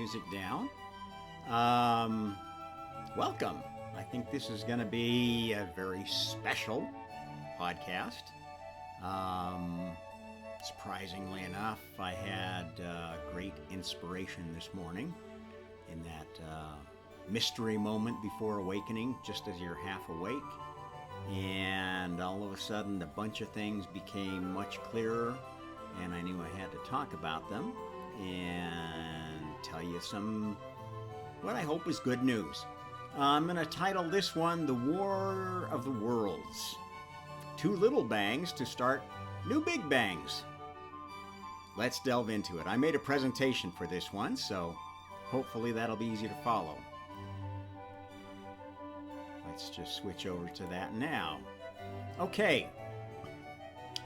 music down. Um, Welcome. I think this is going to be a very special podcast. Um, Surprisingly enough, I had great inspiration this morning in that mystery moment before awakening, just as you're half awake. And all of a sudden, a bunch of things became much clearer, and I knew I had to talk about them and tell you some, what I hope is good news. I'm going to title this one The War of the Worlds. Two little bangs to start new big bangs. Let's delve into it. I made a presentation for this one, so hopefully that'll be easy to follow. Let's just switch over to that now. Okay.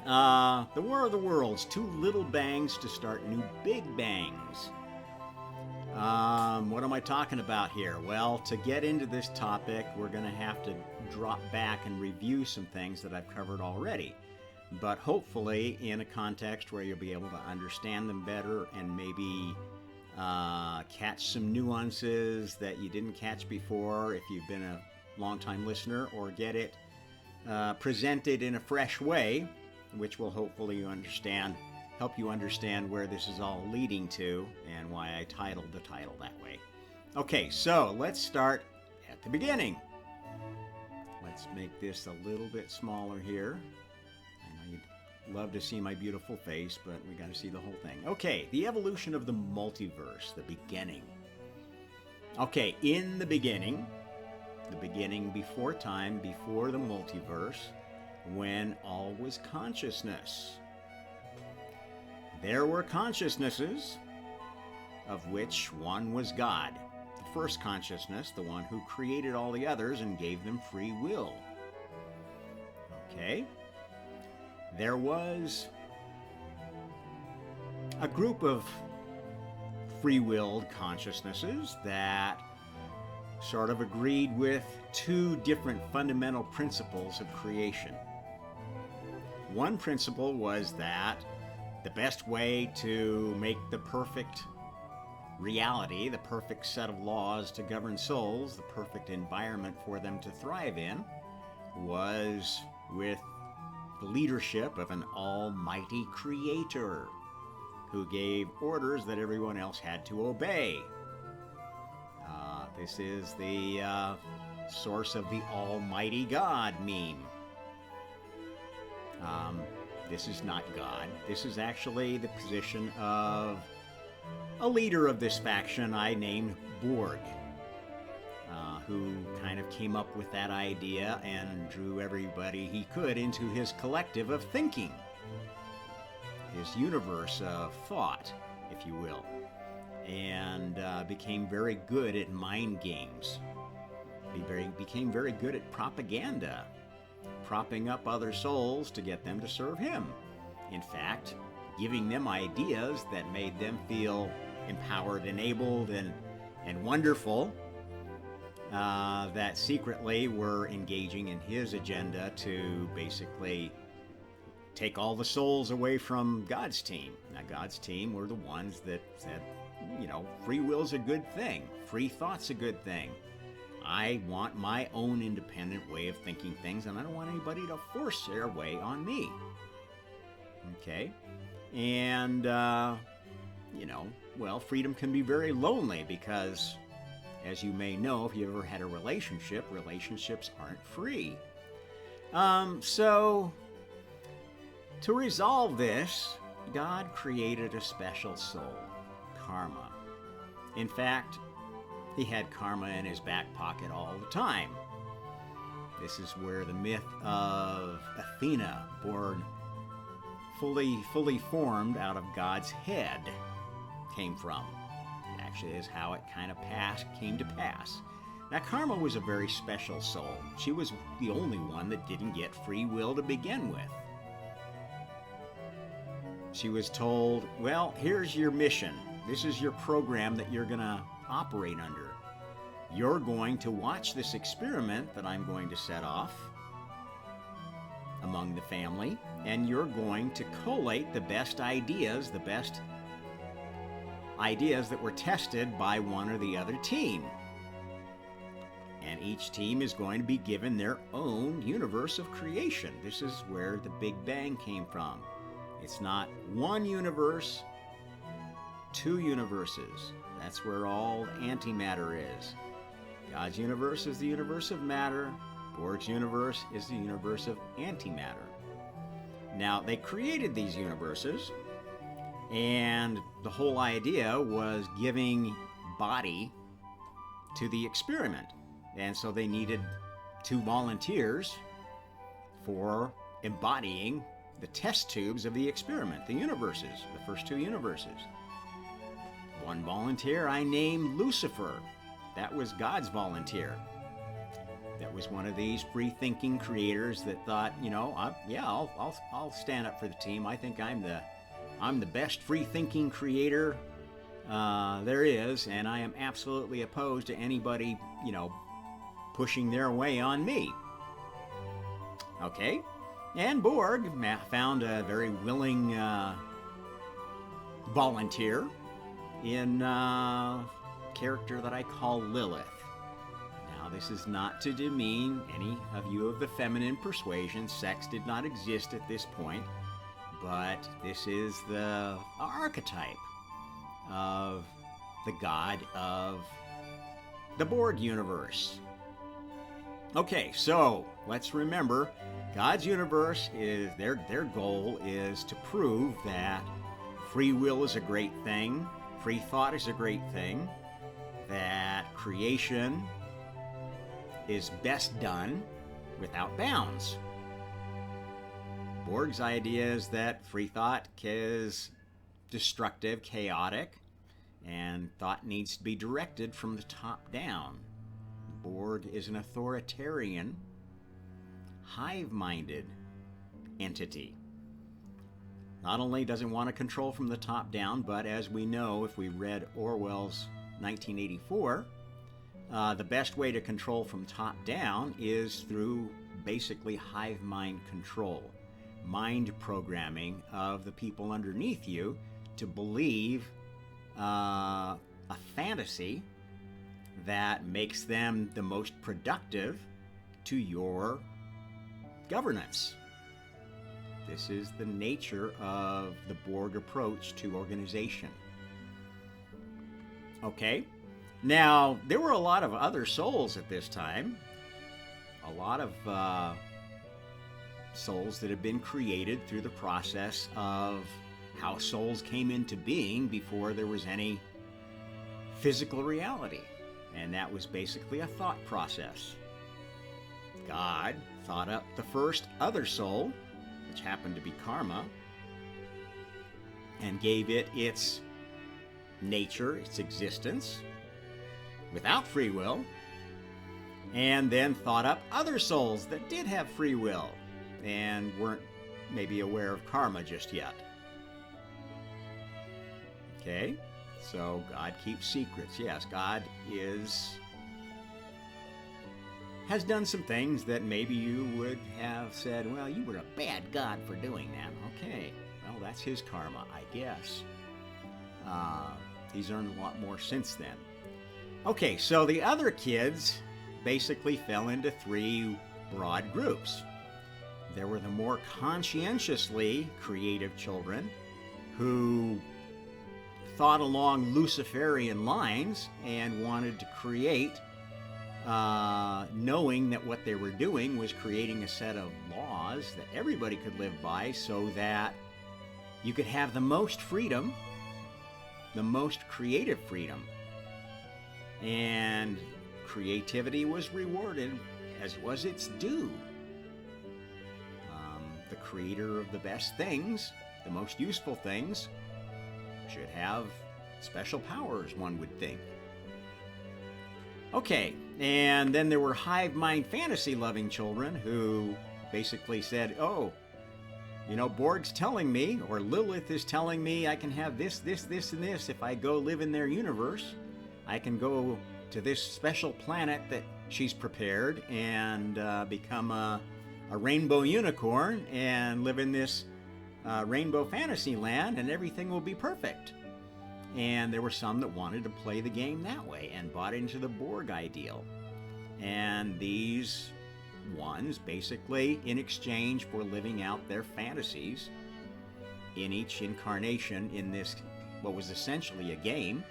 The War of the Worlds. Two little bangs to start new big bangs. What am I talking about here? Well, to get into this topic, we're going to have to drop back and review some things that I've covered already. But hopefully in a context where you'll be able to understand them better and maybe catch some nuances that you didn't catch before if you've been a long-time listener, or get it presented in a fresh way, which will hopefully help you understand where this is all leading to and why I titled the title that way. Okay, so let's start at the beginning. Let's make this a little bit smaller here. I know you'd love to see my beautiful face, but we got to see the whole thing. Okay, the evolution of the multiverse, the beginning. Okay, in the beginning before time, before the multiverse, when all was consciousness. There were consciousnesses, of which one was God. The first consciousness, the one who created all the others and gave them free will. Okay? There was a group of free-willed consciousnesses that sort of agreed with two different fundamental principles of creation. One principle was that the best way to make the perfect reality, the perfect set of laws to govern souls, the perfect environment for them to thrive in, was with the leadership of an almighty creator who gave orders that everyone else had to obey. This is the source of the Almighty God meme. This is not God. This is actually the position of a leader of this faction I named Borg, who kind of came up with that idea and drew everybody he could into his collective of thinking, his universe of thought, if you will, and became very good at mind games. He became very good at propaganda, propping up other souls to get them to serve him. In fact, giving them ideas that made them feel empowered, enabled, and wonderful, that secretly were engaging in his agenda to basically take all the souls away from God's team. Now, God's team were the ones that said, free will's a good thing. Free thought's a good thing. I want my own independent way of thinking things, and I don't want anybody to force their way on me. Okay? And, freedom can be very lonely because, as you may know, if you ever had a relationship, relationships aren't free. So, to resolve this, God created a special soul, karma. In fact, he had karma in his back pocket all the time. This is where the myth of Athena, born fully formed out of God's head, came from. It actually is how it kind of came to pass. Now, Karma was a very special soul. She was the only one that didn't get free will to begin with. She was told, well, here's your mission. This is your program that you're going to operate under. You're going to watch this experiment that I'm going to set off among the family, and you're going to collate the best ideas, the best ideas that were tested by one or the other team. And each team is going to be given their own universe of creation. This is where the Big Bang came from. It's not one universe, two universes. That's where all antimatter is. God's universe is the universe of matter. Borg's universe is the universe of antimatter. Now, they created these universes, and the whole idea was giving body to the experiment. And so they needed 2 volunteers for embodying the test tubes of the experiment, the universes, the first 2 universes. One volunteer I named Lucifer. That was God's volunteer. That was one of these free-thinking creators that thought, you know, I'll stand up for the team. I think I'm the best free-thinking creator there is, and I am absolutely opposed to anybody, you know, pushing their way on me. Okay, and Borg found a very willing volunteer in a character that I call Lilith. Now, this is not to demean any of you of the feminine persuasion. Sex did not exist at this point, but this is the archetype of the god of the Borg universe. Okay, so let's remember, God's universe is their goal is to prove that free will is a great thing, free thought is a great thing, that creation is best done without bounds. Borg's idea is that free thought is destructive, chaotic, and thought needs to be directed from the top down. Borg is an authoritarian, hive-minded entity. Not only does it want to control from the top down, but as we know, if we read Orwell's 1984, the best way to control from top down is through basically hive mind control, mind programming of the people underneath you to believe a fantasy that makes them the most productive to your governance. This is the nature of the Borg approach to organization. Okay, now there were a lot of other souls at this time, a lot of souls that have been created through the process of how souls came into being before there was any physical reality. And that was basically a thought process. God thought up the first other soul, which happened to be karma, and gave it its nature, its existence, without free will, and then thought up other souls that did have free will and weren't maybe aware of karma just yet. Okay? So God keeps secrets. Yes, God has done some things that maybe you would have said, well, you were a bad God for doing that. Okay, well, that's his karma, I guess. He's earned a lot more since then. Okay, so the other kids basically fell into 3 broad groups. There were the more conscientiously creative children who thought along Luciferian lines and wanted to create, knowing that what they were doing was creating a set of laws that everybody could live by so that you could have the most freedom, the most creative freedom. And creativity was rewarded as was its due. The creator of the best things, the most useful things, should have special powers, one would think. Okay, and then there were hive mind fantasy loving children who basically said, oh, you know, Borg's telling me, or Lilith is telling me I can have this, this, this, and this if I go live in their universe. I can go to this special planet that she's prepared and become a rainbow unicorn and live in this rainbow fantasy land, and everything will be perfect. And there were some that wanted to play the game that way and bought into the Borg ideal. And these ones, basically, in exchange for living out their fantasies in each incarnation in this, what was essentially a game.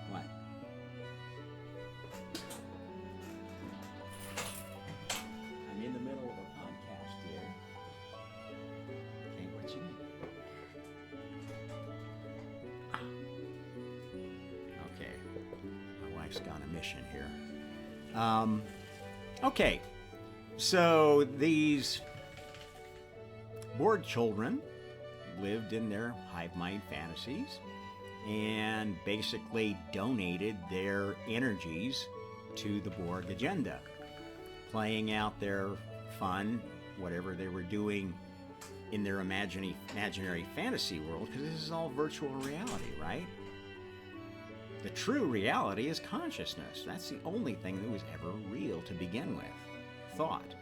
What? I'm in the middle of a podcast here. Okay, what you need? Okay, my wife's got a mission here. Okay, so these Borg children lived in their hive mind fantasies and basically donated their energies to the Borg agenda, playing out their fun, whatever they were doing in their imaginary fantasy world, because this is all virtual reality, right? The true reality is consciousness. That's the only thing that was ever real to begin with. Thought.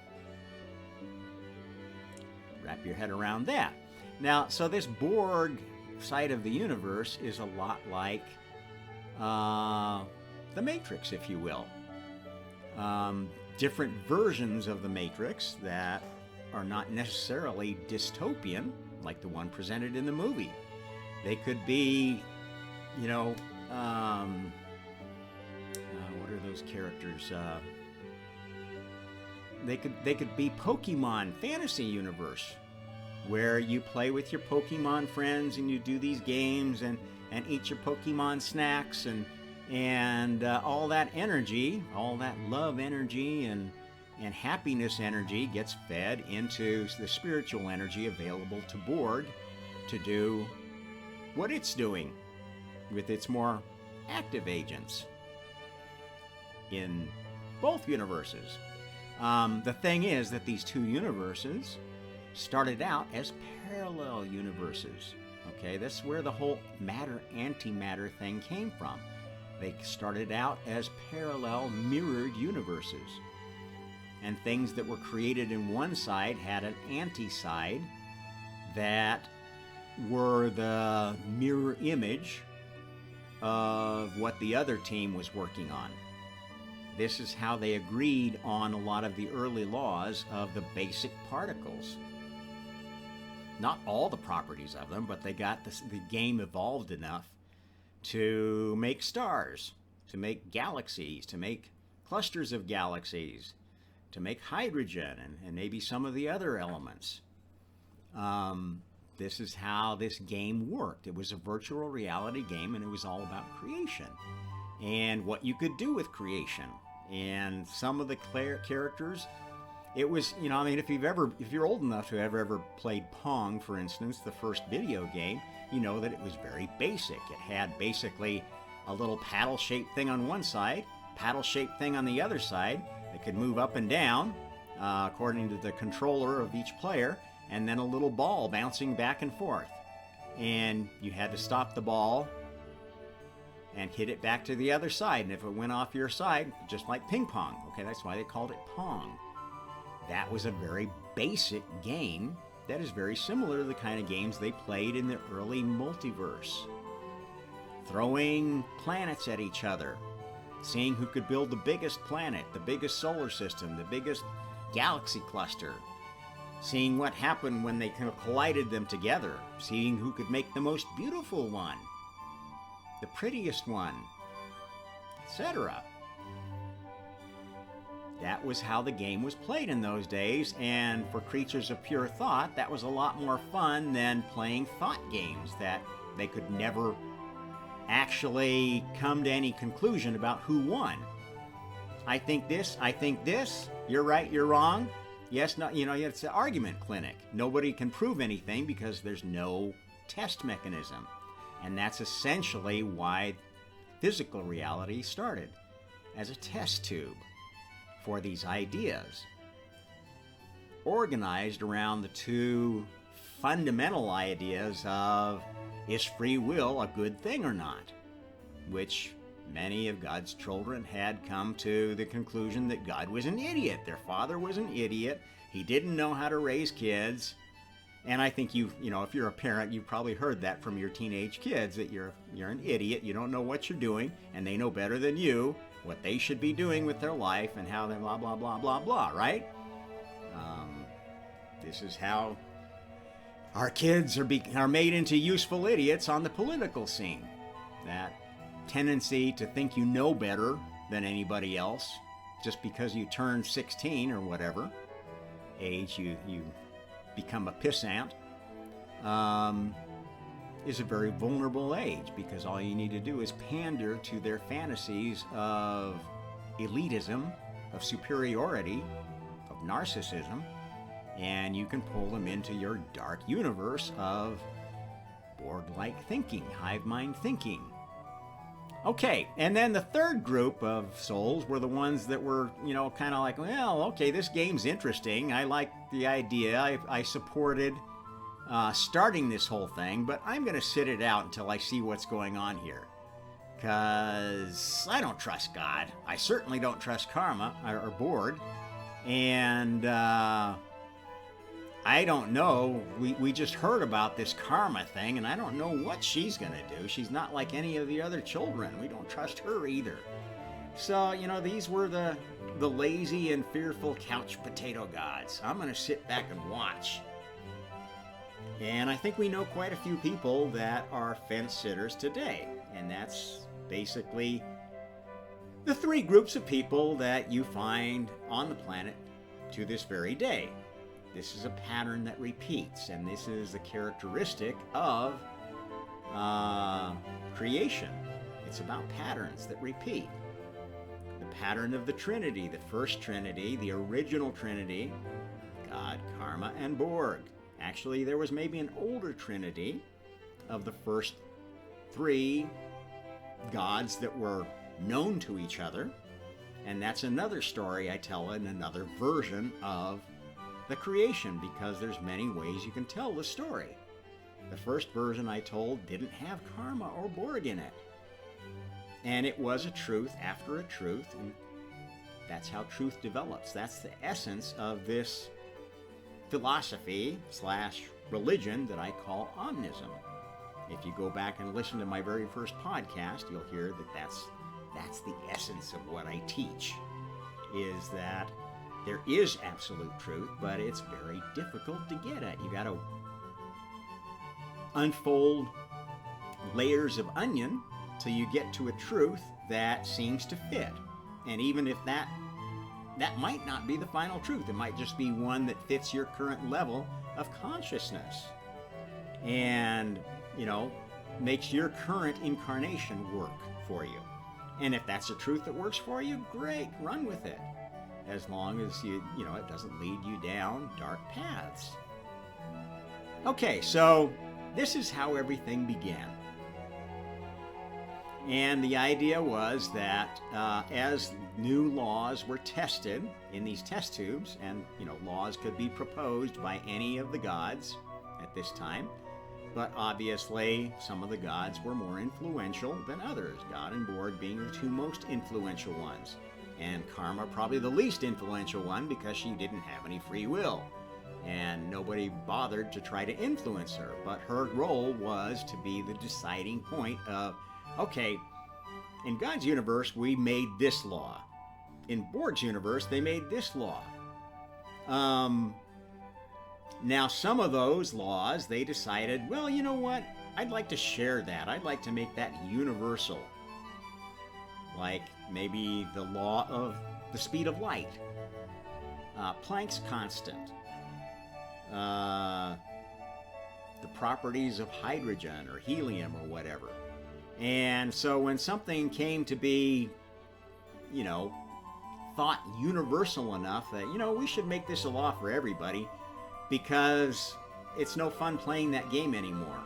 Wrap your head around that. Now, so this Borg side of the universe is a lot like the Matrix, if you will. Different versions of the Matrix that are not necessarily dystopian, like the one presented in the movie. They could be, you know, what are those characters? They could be Pokemon fantasy universe, where you play with your Pokemon friends and you do these games and eat your Pokemon snacks and all that energy, all that love energy and happiness energy gets fed into the spiritual energy available to Borg to do what it's doing with its more active agents in both universes. The thing is that these two universes started out as parallel universes. Okay, that's where the whole matter-antimatter thing came from. They started out as parallel mirrored universes. And things that were created in one side had an anti-side that were the mirror image of what the other team was working on. This is how they agreed on a lot of the early laws of the basic particles. Not all the properties of them, but they got the game evolved enough to make stars, to make galaxies, to make clusters of galaxies, to make hydrogen and maybe some of the other elements. This is how this game worked. It was a virtual reality game, and it was all about creation and what you could do with creation. And some of the characters, it was, you know, I mean, if you're old enough to have ever played Pong, for instance, the first video game, you know that it was very basic. It had basically a little paddle-shaped thing on one side, paddle-shaped thing on the other side that could move up and down according to the controller of each player, and then a little ball bouncing back and forth. And you had to stop the ball and hit it back to the other side. And if it went off your side, just like ping pong, okay, that's why they called it Pong. That was a very basic game that is very similar to the kind of games they played in the early multiverse. Throwing planets at each other, seeing who could build the biggest planet, the biggest solar system, the biggest galaxy cluster, seeing what happened when they kind of collided them together, seeing who could make the most beautiful one, the prettiest one, etc. That was how the game was played in those days, and for creatures of pure thought, that was a lot more fun than playing thought games that they could never actually come to any conclusion about who won. I think this, you're right, you're wrong. Yes, no, you know, it's an argument clinic. Nobody can prove anything because there's no test mechanism. And that's essentially why physical reality started, as a test tube for these ideas, organized around the two fundamental ideas of, is free will a good thing or not? Which many of God's children had come to the conclusion that God was an idiot. Their father was an idiot. He didn't know how to raise kids. And I think if you're a parent, you've probably heard that from your teenage kids, that you're an idiot, you don't know what you're doing, and they know better than you what they should be doing with their life and how they blah, blah, blah, blah, blah, right? This is how our kids are made into useful idiots on the political scene. That tendency to think you know better than anybody else just because you turn 16 or whatever age you become a pissant, is a very vulnerable age, because all you need to do is pander to their fantasies of elitism, of superiority, of narcissism, and you can pull them into your dark universe of Borg-like thinking, hive mind thinking. Okay, and then the third group of souls were the ones that were, kind of like, well, okay, this game's interesting. I like the idea. I supported starting this whole thing, but I'm going to sit it out until I see what's going on here. Because I don't trust God. I certainly don't trust Karma or Borg. And I don't know. We just heard about this Karma thing, and I don't know what she's going to do. She's not like any of the other children. We don't trust her either. So, these were the lazy and fearful couch potato gods. I'm going to sit back and watch. And I think we know quite a few people that are fence sitters today. And that's basically the three groups of people that you find on the planet to this very day. This is a pattern that repeats, and this is a characteristic of creation. It's about patterns that repeat. The pattern of the Trinity, the first Trinity, the original Trinity, God, Karma, and Borg. Actually, there was maybe an older Trinity of the first three gods that were known to each other, and that's another story I tell in another version of the creation, because there's many ways you can tell the story. The first version I told didn't have Karma or Borg in it. And it was a truth after a truth, and that's how truth develops. That's the essence of this philosophy / religion that I call omnism. If you go back and listen to my very first podcast, you'll hear that that's the essence of what I teach, is that there is absolute truth, but it's very difficult to get at. You got to unfold layers of onion till you get to a truth that seems to fit. And even if that might not be the final truth, it might just be one that fits your current level of consciousness and, makes your current incarnation work for you. And if that's a truth that works for you, great, run with it. As long as it doesn't lead you down dark paths. Okay, so this is how everything began. And the idea was that as new laws were tested in these test tubes, and laws could be proposed by any of the gods at this time, but obviously some of the gods were more influential than others, God and Borg being the two most influential ones. And Karma probably the least influential one, because she didn't have any free will. And nobody bothered to try to influence her. But her role was to be the deciding point of, okay, in God's universe, we made this law. In Borg's universe, they made this law. Now, some of those laws, they decided, well, you know what? I'd like to share that. I'd like to make that universal. Like maybe the law of the speed of light, Planck's constant, the properties of hydrogen or helium or whatever. And so when something came to be, thought universal enough that, we should make this a law for everybody, because it's no fun playing that game anymore.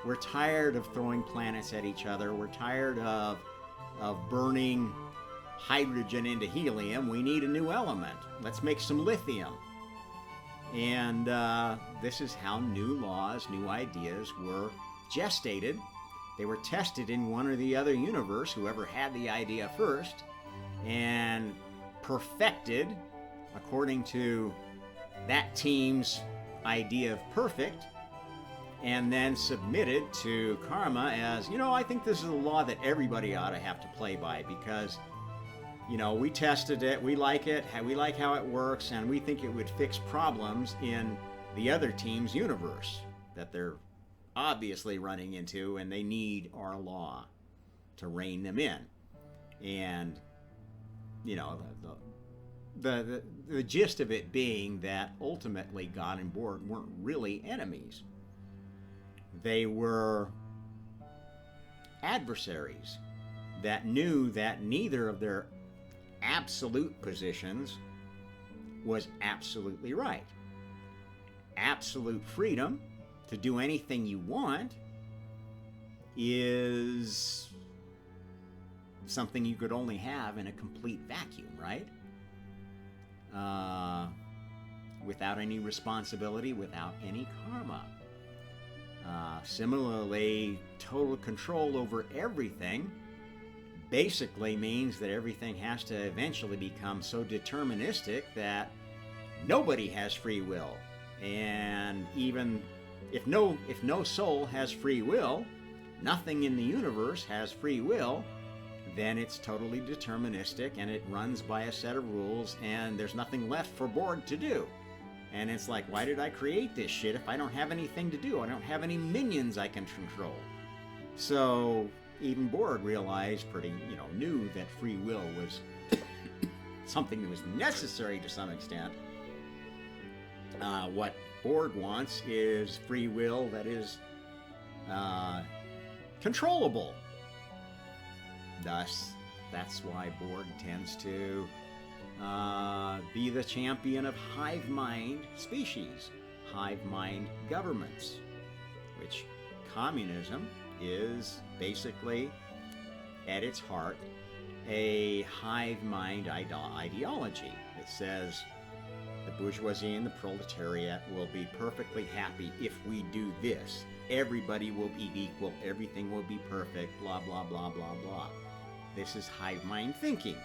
We're tired of throwing planets at each other. We're tired of burning hydrogen into helium. We need a new element. Let's make some lithium. And this is how new laws, new ideas were gestated. They were tested in one or the other universe, whoever had the idea first, and perfected according to that team's idea of perfect and then submitted to karma as, I think this is a law that everybody ought to have to play by because, we tested it, we like it, we like how it works, and we think it would fix problems in the other team's universe that they're obviously running into, and they need our law to rein them in. And, the gist of it being that ultimately God and Borg weren't really enemies. They were adversaries that knew that neither of their absolute positions was absolutely right. Absolute freedom to do anything you want is something you could only have in a complete vacuum, right? Without any responsibility, without any karma. Similarly, total control over everything basically means that everything has to eventually become so deterministic that nobody has free will. And even if no soul has free will, nothing in the universe has free will, then it's totally deterministic and it runs by a set of rules and there's nothing left for Borg to do. And it's like, why did I create this shit if I don't have anything to do? I don't have any minions I can control. So even Borg realized, knew that free will was something that was necessary to some extent. What Borg wants is free will that is controllable. Thus, that's why Borg tends to be the champion of hive mind species, hive mind governments, which communism is basically, at its heart, a hive mind ideology. It says the bourgeoisie and the proletariat will be perfectly happy if we do this. Everybody will be equal, everything will be perfect, blah, blah, blah, blah, blah. This is hive mind thinking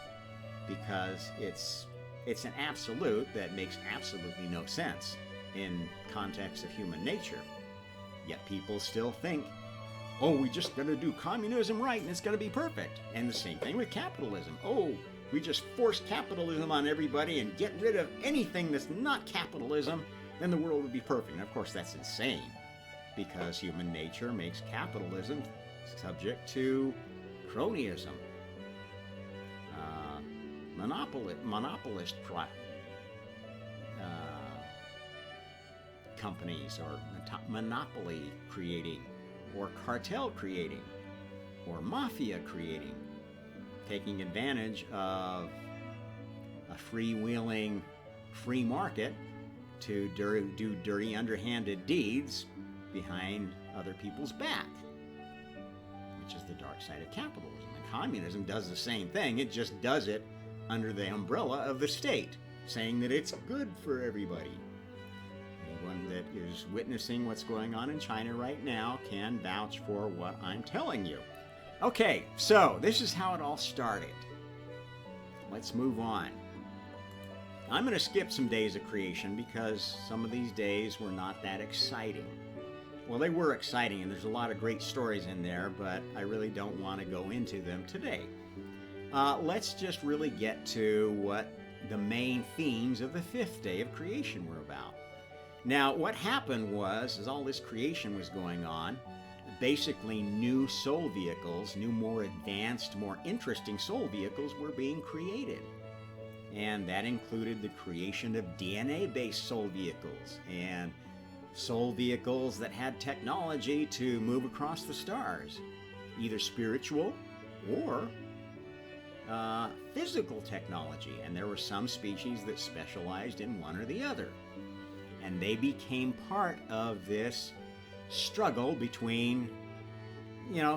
because it's an absolute that makes absolutely no sense in context of human nature. Yet people still think, oh, we're just going to do communism right and it's going to be perfect. And the same thing with capitalism. Oh, we just force capitalism on everybody and get rid of anything that's not capitalism, then the world would be perfect. And of course, that's insane because human nature makes capitalism subject to cronyism. Monopolist companies or monopoly creating or cartel creating or mafia creating, taking advantage of a freewheeling free market to do dirty underhanded deeds behind other people's back, which is the dark side of capitalism. And communism does the same thing, it just does it under the umbrella of the state, saying that it's good for everybody. Anyone that is witnessing what's going on in China right now can vouch for what I'm telling you. Okay, so this is how it all started. Let's move on. I'm going to skip some days of creation because some of these days were not that exciting. Well, they were exciting, and there's a lot of great stories in there, but I really don't want to go into them today. Let's just really get to what the main themes of the fifth day of creation were about. Now, what happened was, as all this creation was going on, basically new soul vehicles, new more advanced, more interesting soul vehicles were being created. And that included the creation of DNA-based soul vehicles and soul vehicles that had technology to move across the stars, either spiritual or physical technology. And there were some species that specialized in one or the other. And they became part of this struggle between,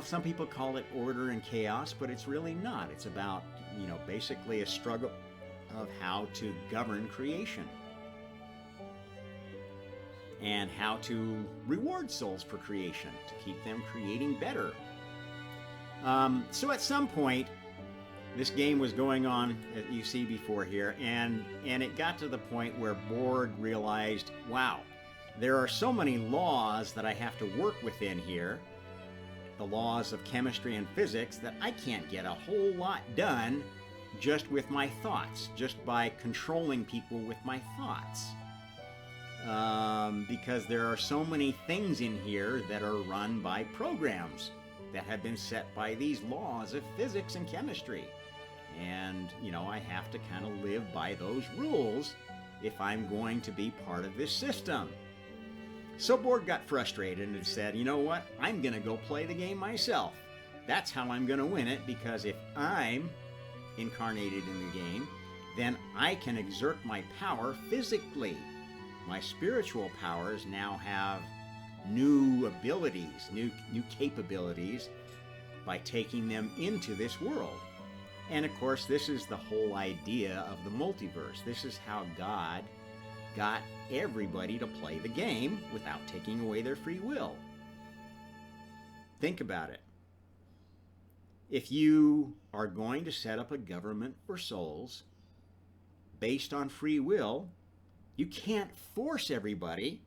some people call it order and chaos, but it's really not. It's about, basically a struggle of how to govern creation and how to reward souls for creation, to keep them creating better. So at some point, this game was going on, as you see before here, and it got to the point where Borg realized, wow, there are so many laws that I have to work within here, the laws of chemistry and physics, that I can't get a whole lot done just with my thoughts, just by controlling people with my thoughts. Because there are so many things in here that are run by programs that have been set by these laws of physics and chemistry. And, I have to kind of live by those rules if I'm going to be part of this system. So Borg got frustrated and said, you know what, I'm going to go play the game myself. That's how I'm going to win it, because if I'm incarnated in the game, then I can exert my power physically. My spiritual powers now have new abilities, new capabilities by taking them into this world. And of course, this is the whole idea of the multiverse. This is how God got everybody to play the game without taking away their free will. Think about it. If you are going to set up a government for souls based on free will, you can't force everybody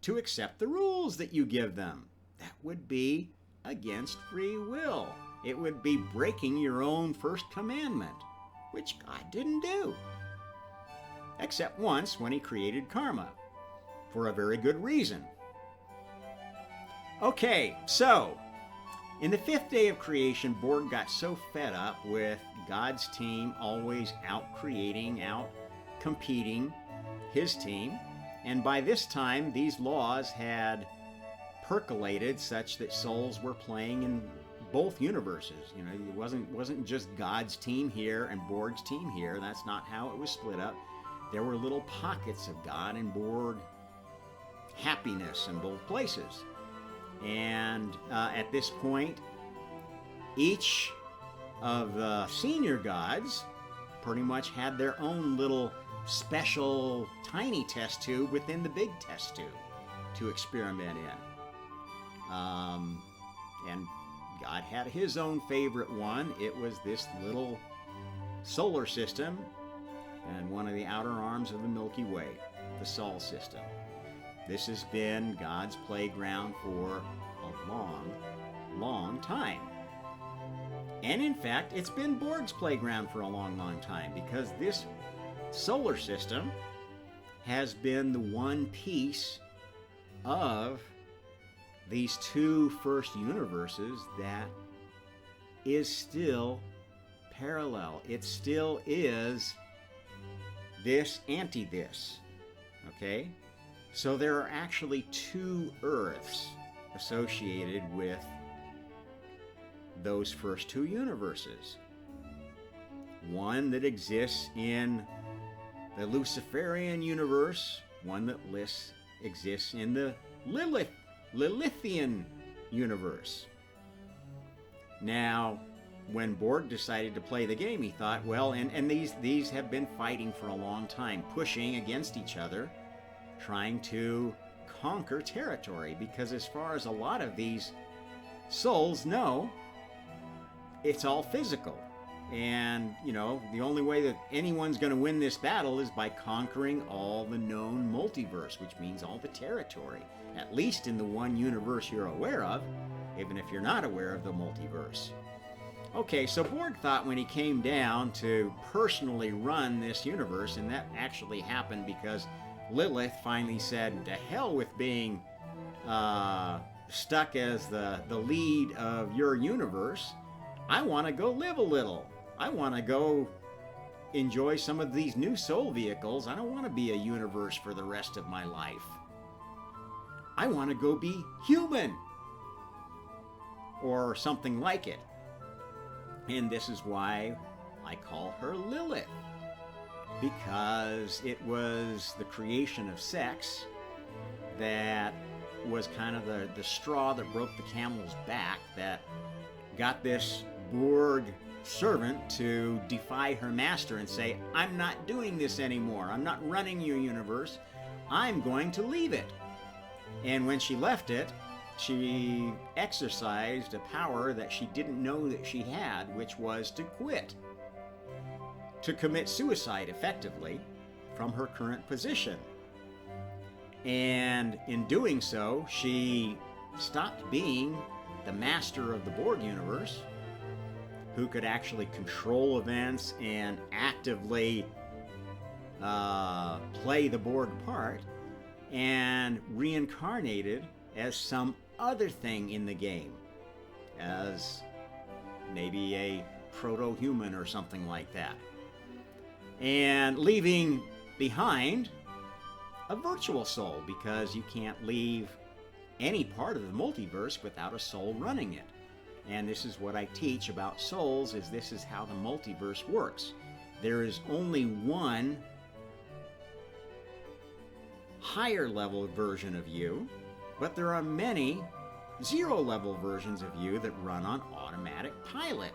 to accept the rules that you give them. That would be against free will. It would be breaking your own first commandment, which God didn't do. Except once, when he created karma, for a very good reason. Okay, so in the fifth day of creation, Borg got so fed up with God's team always out-creating, out-competing his team, and by this time these laws had percolated such that souls were playing in both universes. It wasn't just God's team here and Borg's team here. That's not how it was split up. There were little pockets of God and Borg happiness in both places. And at this point, each of the senior gods pretty much had their own little special tiny test tube within the big test tube to experiment in. And God had his own favorite one. It was this little solar system and one of the outer arms of the Milky Way, the Sol system. This has been God's playground for a long, long time. And in fact, it's been Borg's playground for a long, long time, because this solar system has been the one piece of these two first universes that is still parallel. It still is this anti-this, okay? So there are actually two Earths associated with those first two universes. One that exists in the Luciferian universe, one that exists in the Lilithian universe. Now, when Borg decided to play the game, he thought, well, and these have been fighting for a long time, pushing against each other, trying to conquer territory, because as far as a lot of these souls know, it's all physical. And, the only way that anyone's going to win this battle is by conquering all the known multiverse, which means all the territory, at least in the one universe you're aware of, even if you're not aware of the multiverse. Okay, so Borg thought when he came down to personally run this universe, and that actually happened because Lilith finally said, to hell with being stuck as the lead of your universe. I want to go live a little. I want to go enjoy some of these new soul vehicles. I don't want to be a universe for the rest of my life. I want to go be human. Or something like it. And this is why I call her Lilith. Because it was the creation of sex that was kind of the straw that broke the camel's back, that got this Borg servant to defy her master and say, I'm not doing this anymore. I'm not running your universe. I'm going to leave it. And when she left it, she exercised a power that she didn't know that she had, which was to quit. To commit suicide, effectively, from her current position. And in doing so, she stopped being the master of the Borg universe, who could actually control events and actively play the Borg part, and reincarnated as some other thing in the game, as maybe a proto-human or something like that, and leaving behind a virtual soul, because you can't leave any part of the multiverse without a soul running it. And this is what I teach about souls, is this is how the multiverse works. There is only one higher level version of you, but there are many zero level versions of you that run on automatic pilot.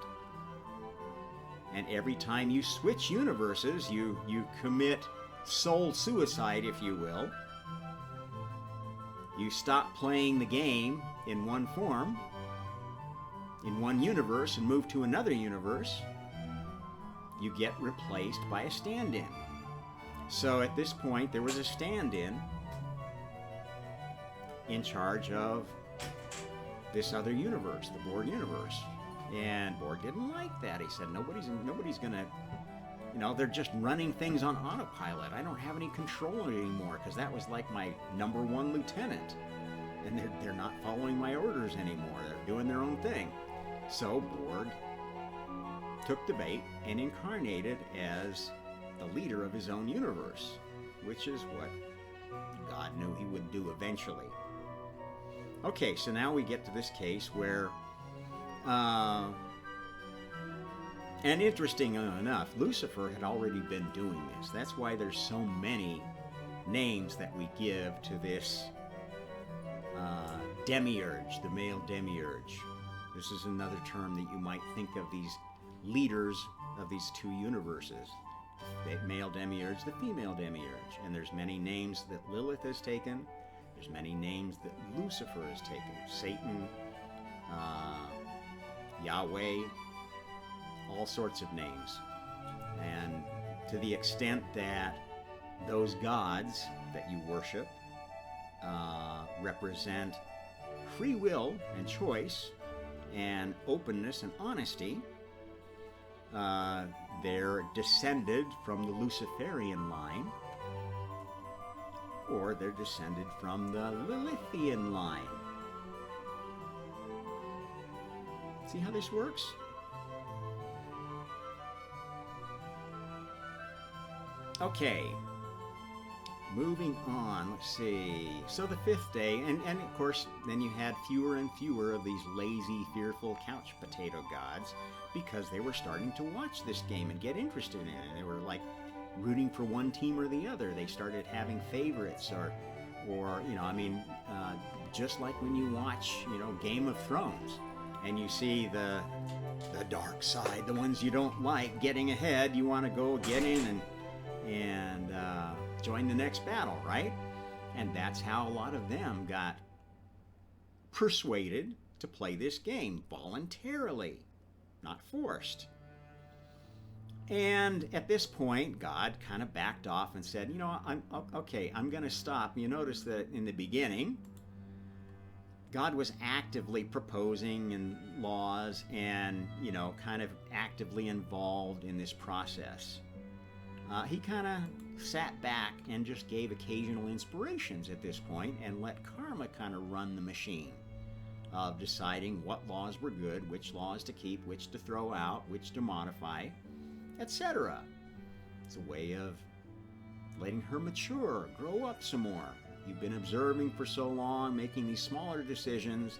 And every time you switch universes, you commit soul suicide, if you will. You stop playing the game in one form, in one universe, and move to another universe. You get replaced by a stand-in. So at this point, there was a stand-in in charge of this other universe, the Borg universe. And Borg didn't like that. He said, nobody's gonna, they're just running things on autopilot. I don't have any control anymore, because that was like my number one lieutenant. And they're not following my orders anymore. They're doing their own thing. So Borg took the bait and incarnated as the leader of his own universe, which is what God knew he would do eventually. Okay, so now we get to this case where, and interesting enough, Lucifer had already been doing this. That's why there's so many names that we give to this demiurge, the male demiurge. This is another term that you might think of these leaders of these two universes. The male demiurge, the female demiurge. And there's many names that Lilith has taken. There's many names that Lucifer has taken. Satan, Yahweh, all sorts of names. And to the extent that those gods that you worship represent free will and choice and openness and honesty, they're descended from the Luciferian line, or they're descended from the Lilithian line. See how this works? Okay, moving on, let's see. So the fifth day, and of course, then you had fewer and fewer of these lazy, fearful couch potato gods, because they were starting to watch this game and get interested in it. They were like rooting for one team or the other. They started having favorites, or just like when you watch, Game of Thrones, and you see the dark side, the ones you don't like, getting ahead. You want to go get in and join the next battle, right? And that's how a lot of them got persuaded to play this game voluntarily, not forced. And at this point, God kind of backed off and said, I'm going to stop. You notice that in the beginning, God was actively proposing and laws and, kind of actively involved in this process. He kind of sat back and just gave occasional inspirations at this point and let karma kind of run the machine of deciding what laws were good, which laws to keep, which to throw out, which to modify, etc. It's a way of letting her mature, grow up some more. You've been observing for so long, making these smaller decisions.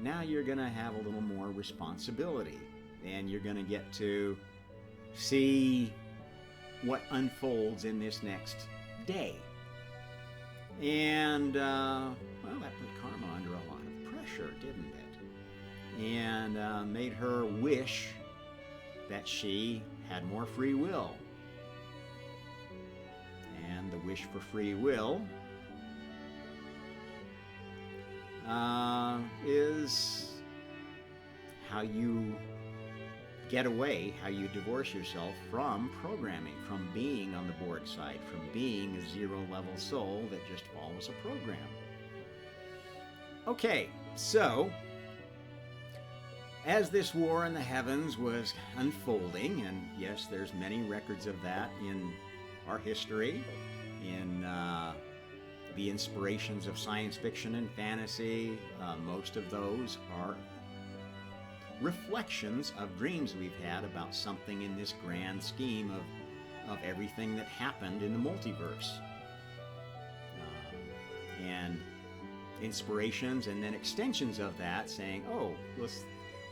Now you're going to have a little more responsibility, and you're going to get to see what unfolds in this next day. And, that put karma under a lot of pressure, didn't it? And made her wish that she had more free will. And the wish for free will is how you get away, how you divorce yourself from programming, from being on the Borg side, from being a zero-level soul that just follows a program. Okay, so as this war in the heavens was unfolding, and yes, there's many records of that in our history, in the inspirations of science fiction and fantasy, most of those are reflections of dreams we've had about something in this grand scheme of everything that happened in the multiverse. And inspirations and then extensions of that saying, oh,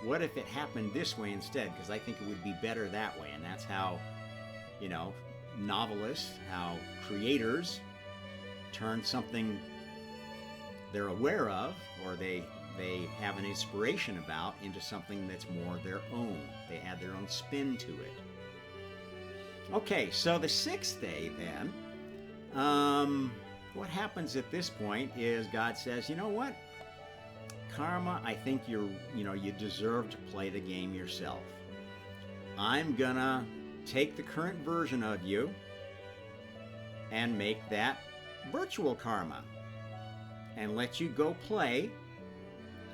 what if it happened this way instead? Because I think it would be better that way. And that's how, novelists, how creators turn something they're aware of or they have an inspiration about into something that's more their own. They add their own spin to it. Okay, so the sixth day then, what happens at this point is God says, you know what? Karma, I think you deserve to play the game yourself. I'm gonna take the current version of you and make that virtual karma and let you go play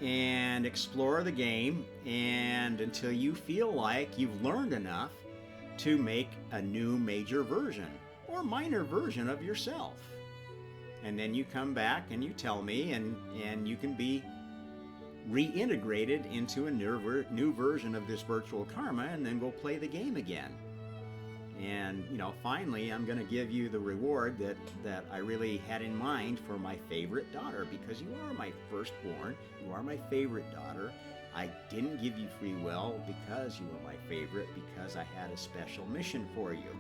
and explore the game, and until you feel like you've learned enough to make a new major version or minor version of yourself. And then you come back and you tell me, and you can be reintegrated into a new version of this virtual karma and then go play the game again. And, finally, I'm going to give you the reward that I really had in mind for my favorite daughter, because you are my firstborn. You are my favorite daughter. I didn't give you free will because you were my favorite, because I had a special mission for you.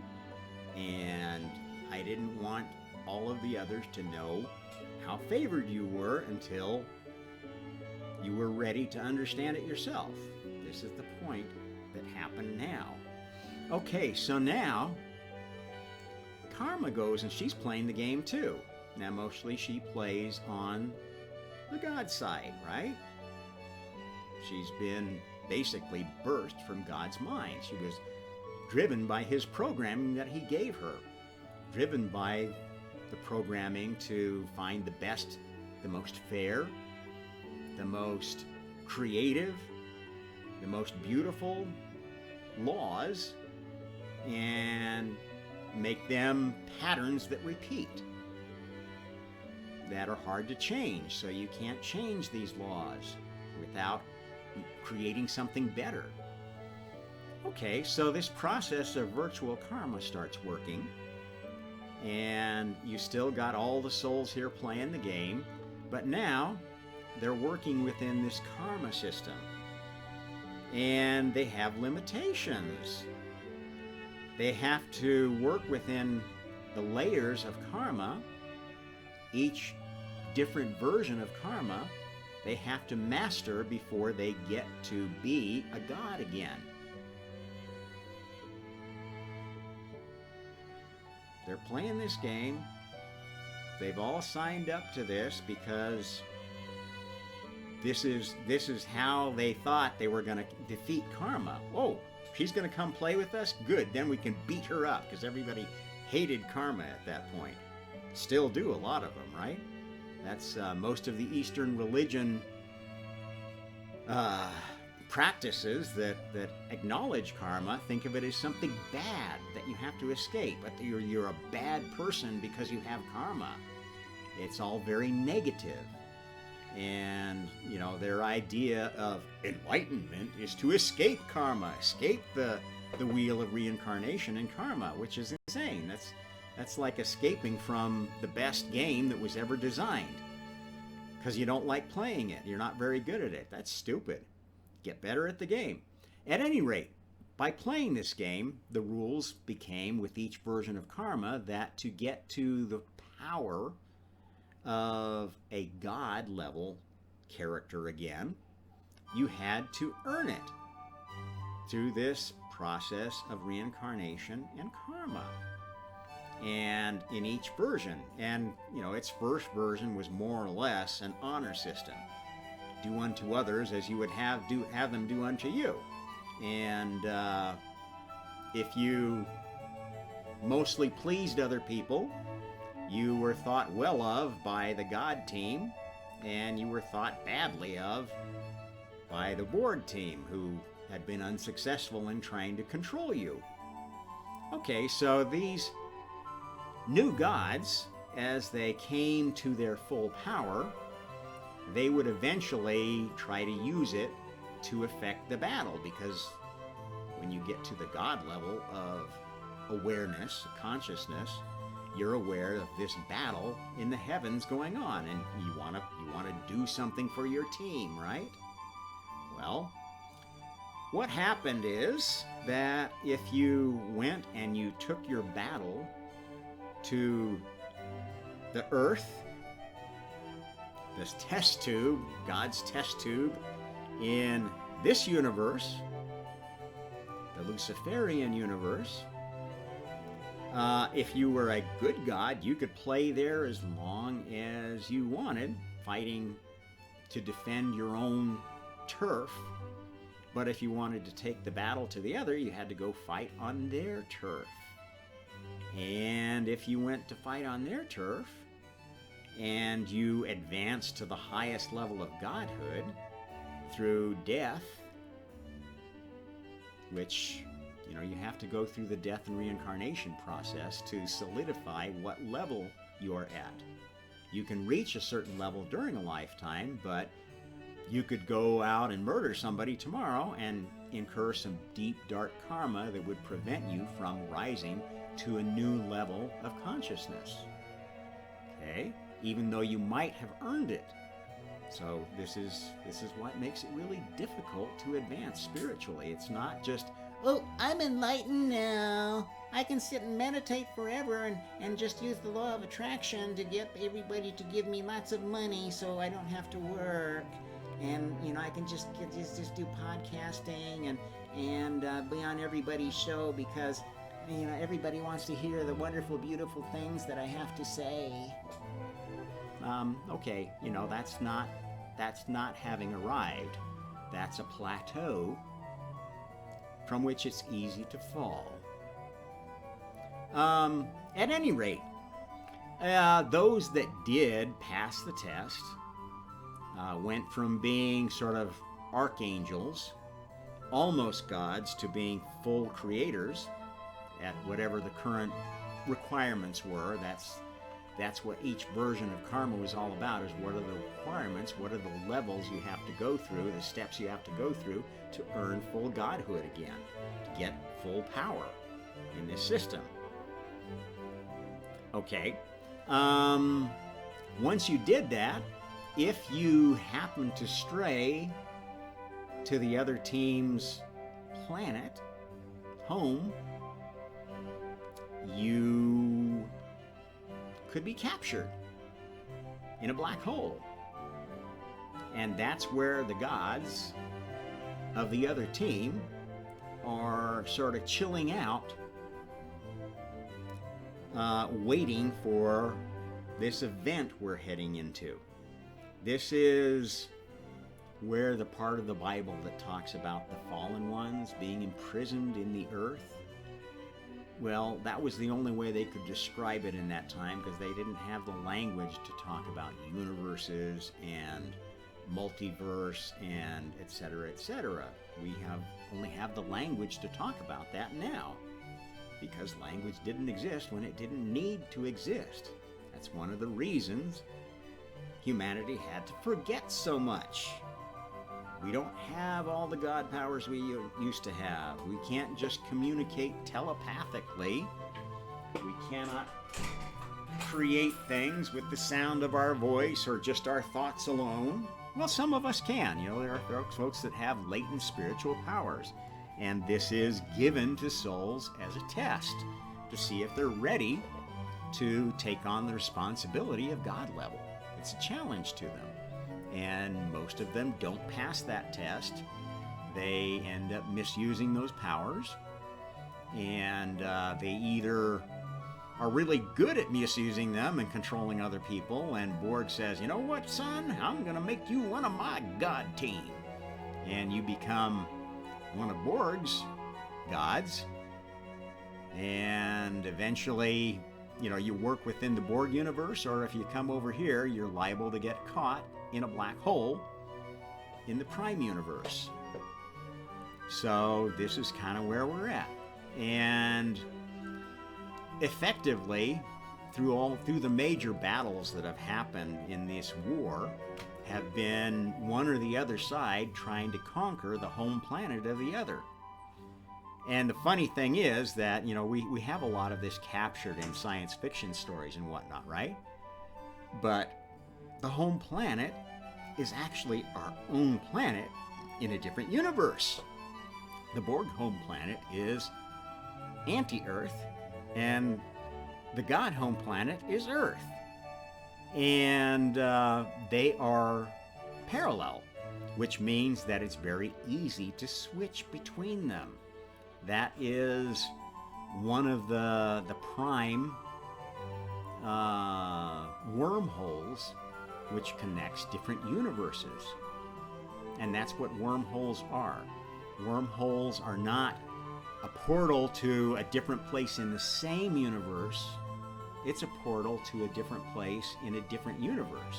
And I didn't want all of the others to know how favored you were until you were ready to understand it yourself. This is the point that happened now. Okay, so now Karma goes and she's playing the game too. Now mostly she plays on the God side, right? She's been basically birthed from God's mind. She was driven by his programming that he gave her, driven by the programming to find the best, the most fair, the most creative, the most beautiful laws, and make them patterns that repeat, that are hard to change. So you can't change these laws without creating something better. Okay, so this process of virtual karma starts working, and you still got all the souls here playing the game, but now they're working within this karma system, and they have limitations. They have to work within the layers of karma. Each different version of karma they have to master before they get to be a god again. They're playing this game. They've all signed up to this because this is how they thought they were going to defeat karma. Oh, she's going to come play with us? Good, then we can beat her up, because everybody hated karma at that point. Still do, a lot of them, right? That's most of the Eastern religion practices that acknowledge karma think of it as something bad that you have to escape, but you're a bad person because you have karma. It's all very negative. And, their idea of enlightenment is to escape karma, escape the wheel of reincarnation and karma, which is insane. That's like escaping from the best game that was ever designed because you don't like playing it. You're not very good at it. That's stupid. Get better at the game. At any rate, by playing this game, the rules became, with each version of karma, that to get to the power of a god level character again, you had to earn it through this process of reincarnation and karma. And in each version, and its first version was more or less an honor system. Do unto others as you would have them do unto you. And if you mostly pleased other people, you were thought well of by the God team, and you were thought badly of by the Borg team, who had been unsuccessful in trying to control you. Okay, so these new gods, as they came to their full power, they would eventually try to use it to affect the battle, because when you get to the God level of awareness, consciousness, you're aware of this battle in the heavens going on, and you want to do something for your team, right? Well, what happened is that if you went and you took your battle to the earth, this test tube, God's test tube in this universe, the Luciferian universe, if you were a good god, you could play there as long as you wanted, fighting to defend your own turf. But if you wanted to take the battle to the other, you had to go fight on their turf. And if you went to fight on their turf, and you advanced to the highest level of godhood through death, which, you have to go through the death and reincarnation process to solidify what level you're at. You can reach a certain level during a lifetime, but you could go out and murder somebody tomorrow and incur some deep, dark karma that would prevent you from rising to a new level of consciousness. Okay? Even though you might have earned it. So this is what makes it really difficult to advance spiritually. It's not just, oh, I'm enlightened now. I can sit and meditate forever and just use the law of attraction to get everybody to give me lots of money so I don't have to work. And, I can just do podcasting and be on everybody's show because, everybody wants to hear the wonderful, beautiful things that I have to say. Okay, that's not having arrived. That's a plateau from which it's easy to fall. At any rate, those that did pass the test went from being sort of archangels, almost gods, to being full creators at whatever the current requirements were. That's what each version of karma was all about, is what are the requirements, what are the levels you have to go through, the steps you have to go through to earn full godhood again, to get full power in this system. Okay, once you did that, if you happen to stray to the other team's planet, home, you could be captured in a black hole. And that's where the gods of the other team are sort of chilling out, waiting for this event we're heading into. This is where the part of the Bible that talks about the fallen ones being imprisoned in the earth, well, that was the only way they could describe it in that time, because they didn't have the language to talk about universes and multiverse and etc., etc. We only have the language to talk about that now, because language didn't exist when it didn't need to exist. That's one of the reasons humanity had to forget so much. We don't have all the God powers we used to have. We can't just communicate telepathically. We cannot create things with the sound of our voice or just our thoughts alone. Well, some of us can. There are folks that have latent spiritual powers. And this is given to souls as a test to see if they're ready to take on the responsibility of God level. It's a challenge to them. And most of them don't pass that test. They end up misusing those powers. And they either are really good at misusing them and controlling other people, and Borg says, you know what, son? I'm going to make you one of my God team. And you become one of Borg's gods. And eventually, you work within the Borg universe, or if you come over here, you're liable to get caught in a black hole in the Prime universe. So this is kind of where we're at. And effectively, through the major battles that have happened in this war, have been one or the other side trying to conquer the home planet of the other. And the funny thing is that, we have a lot of this captured in science fiction stories and whatnot, right? But the home planet is actually our own planet in a different universe. The Borg home planet is anti-Earth, and the God home planet is Earth. And they are parallel, which means that it's very easy to switch between them. That is one of the prime wormholes which connects different universes. And that's what wormholes are. Wormholes are not a portal to a different place in the same universe. It's a portal to a different place in a different universe.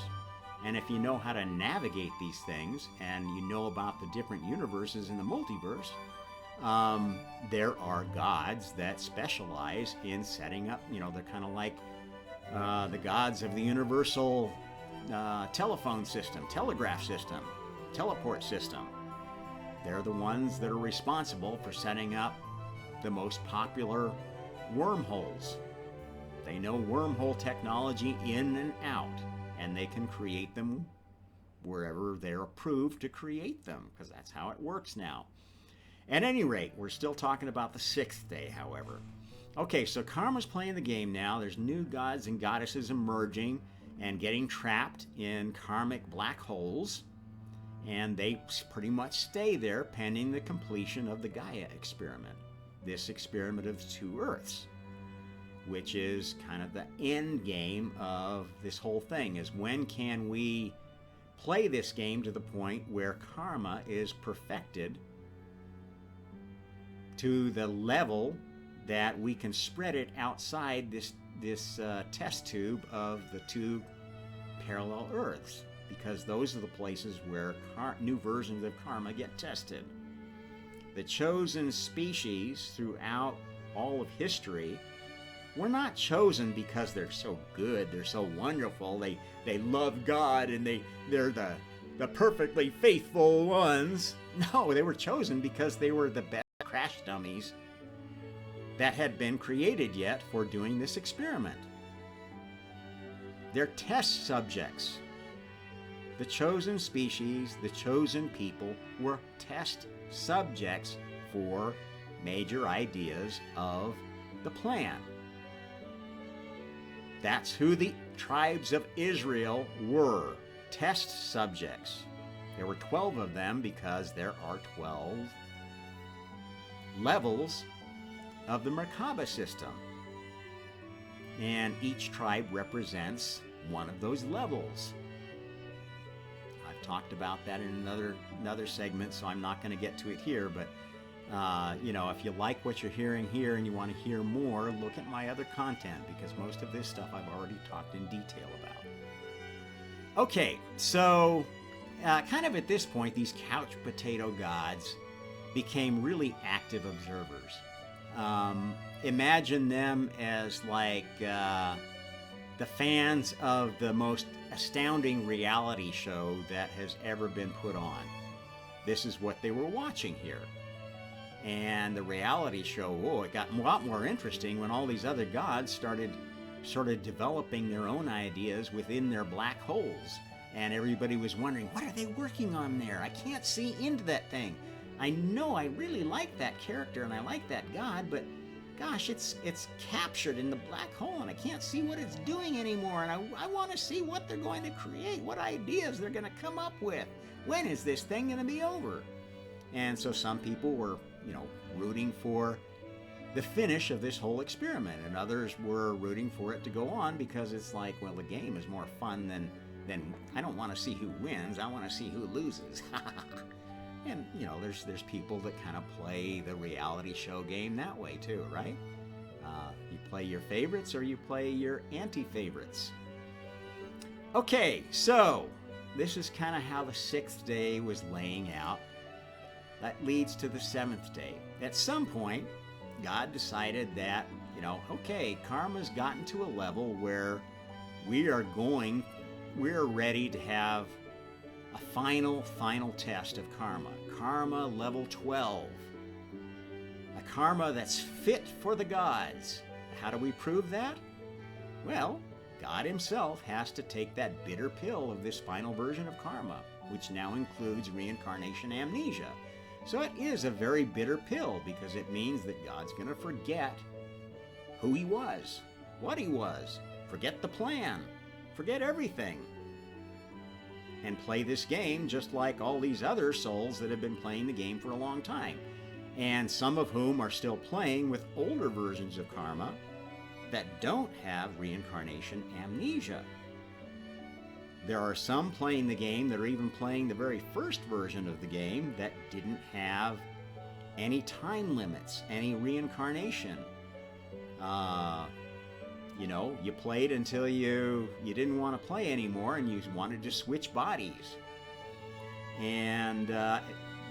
And if you know how to navigate these things, and you know about the different universes in the multiverse, there are gods that specialize in setting up, they're kind of like the gods of the universal telephone system, telegraph system, teleport system. They're the ones that are responsible for setting up the most popular wormholes. They know wormhole technology in and out, and they can create them wherever they're approved to create them, because that's how it works now. At any rate, we're still talking about the 6th day, however. Okay, so Karma's playing the game now. There's new gods and goddesses emerging and getting trapped in karmic black holes, and they pretty much stay there pending the completion of the Gaia experiment. This experiment of 2 Earths, which is kind of the end game of this whole thing, is when can we play this game to the point where karma is perfected to the level that we can spread it outside this test tube of the 2 parallel Earths, because those are the places where new versions of karma get tested. The chosen species throughout all of history were not chosen because they're so good, they're so wonderful, they love God, and they're the perfectly faithful ones. No, they were chosen because they were the best crash dummies that had been created yet for doing this experiment. They're test subjects. The chosen species, the chosen people, were test subjects for major ideas of the plan. That's who the tribes of Israel were, test subjects. There were 12 of them because there are 12 levels of the Merkaba system. And each tribe represents one of those levels. I've talked about that in another segment, so I'm not going to get to it here, but if you like what you're hearing here and you want to hear more, look at my other content, because most of this stuff I've already talked in detail about. Okay, so kind of at this point, these couch potato gods became really active observers. Imagine them as like the fans of the most astounding reality show that has ever been put on. This is what they were watching here. And the reality show, it got a lot more interesting when all these other gods started developing their own ideas within their black holes. And everybody was wondering, what are they working on there? I can't see into that thing. I know I really like that character and I like that god, but gosh, it's captured in the black hole and I can't see what it's doing anymore. And I want to see what they're going to create, what ideas they're going to come up with. When is this thing going to be over? And so some people were, rooting for the finish of this whole experiment, and others were rooting for it to go on because it's like, well, the game is more fun than I don't want to see who wins. I want to see who loses. And, you know, there's people that kind of play the reality show game that way too, right? You play your favorites or you play your anti-favorites. Okay, so this is kind of how the 6th day was laying out. That leads to the 7th day. At some point, God decided that, you know, okay, karma's gotten to a level where we're ready to have a final test of karma. Karma level 12. A karma that's fit for the gods. How do we prove that? Well, God himself has to take that bitter pill of this final version of karma, which now includes reincarnation amnesia. So it is a very bitter pill because it means that God's going to forget who he was, what he was, forget the plan, forget everything, and play this game just like all these other souls that have been playing the game for a long time, and some of whom are still playing with older versions of karma that don't have reincarnation amnesia. There are some playing the game that are even playing the very first version of the game that didn't have any time limits, any reincarnation. You know, you played until you didn't want to play anymore and you wanted to switch bodies. And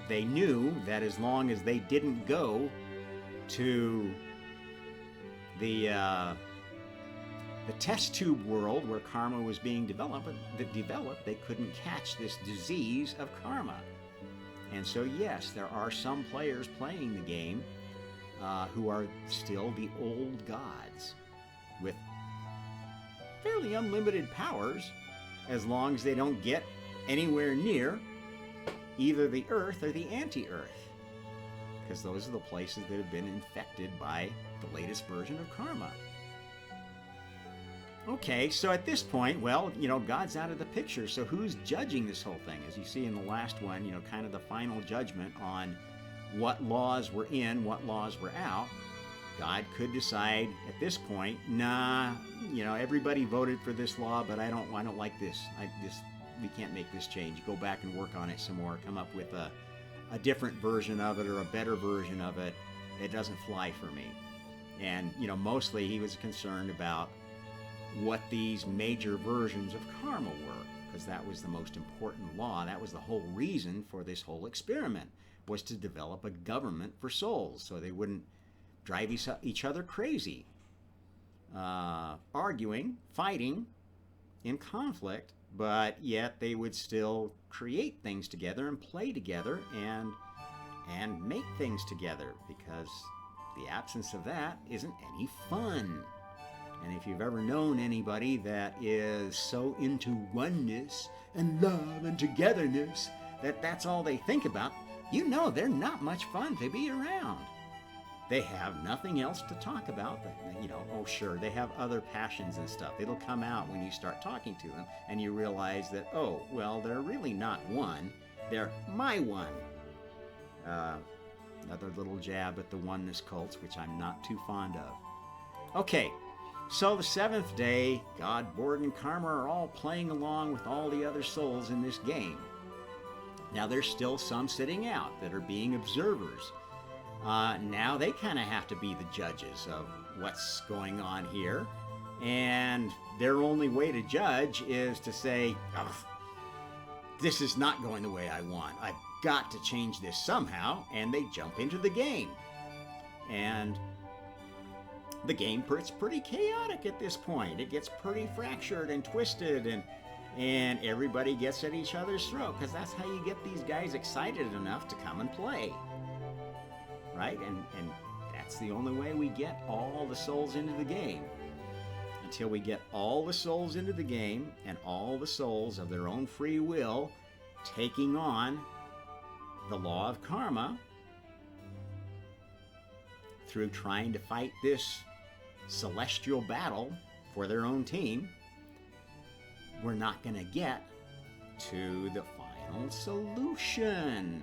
they knew that as long as they didn't go to the test tube world where karma was being developed, they couldn't catch this disease of karma. And so yes, there are some players playing the game who are still the old gods with fairly unlimited powers as long as they don't get anywhere near either the Earth or the anti-Earth, because those are the places that have been infected by the latest version of karma. Okay, so at this point, well, you know, God's out of the picture, so who's judging this whole thing? As you see in the last one, you know, kind of the final judgment on what laws were in, what laws were out. God could decide at this point, nah, you know, everybody voted for this law, but I don't like this. We can't make this change. Go back and work on it some more. Come up with a different version of it or a better version of it. It doesn't fly for me. And, you know, mostly he was concerned about what these major versions of karma were, because that was the most important law. That was the whole reason for this whole experiment, was to develop a government for souls so they wouldn't drive each other crazy, arguing, fighting, in conflict, but yet they would still create things together and play together and make things together, because the absence of that isn't any fun. And if you've ever known anybody that is so into oneness and love and togetherness that that's all they think about, you know they're not much fun to be around. They have nothing else to talk about. You know, oh sure, they have other passions and stuff. It'll come out when you start talking to them and you realize that, oh, well, they're really not one. They're my one. Another little jab at the oneness cults, which I'm not too fond of. Okay, so the 7th day, God, Borg, and Karma are all playing along with all the other souls in this game. Now there's still some sitting out that are being observers. Now they kind of have to be the judges of what's going on here. And their only way to judge is to say, oh, this is not going the way I want. I've got to change this somehow. And they jump into the game. And the game gets pretty chaotic at this point. It gets pretty fractured and twisted, and everybody gets at each other's throat, because that's how you get these guys excited enough to come and play. Right? And that's the only way we get all the souls into the game. Until we get all the souls into the game, and all the souls of their own free will taking on the law of karma through trying to fight this celestial battle for their own team, we're not going to get to the final solution.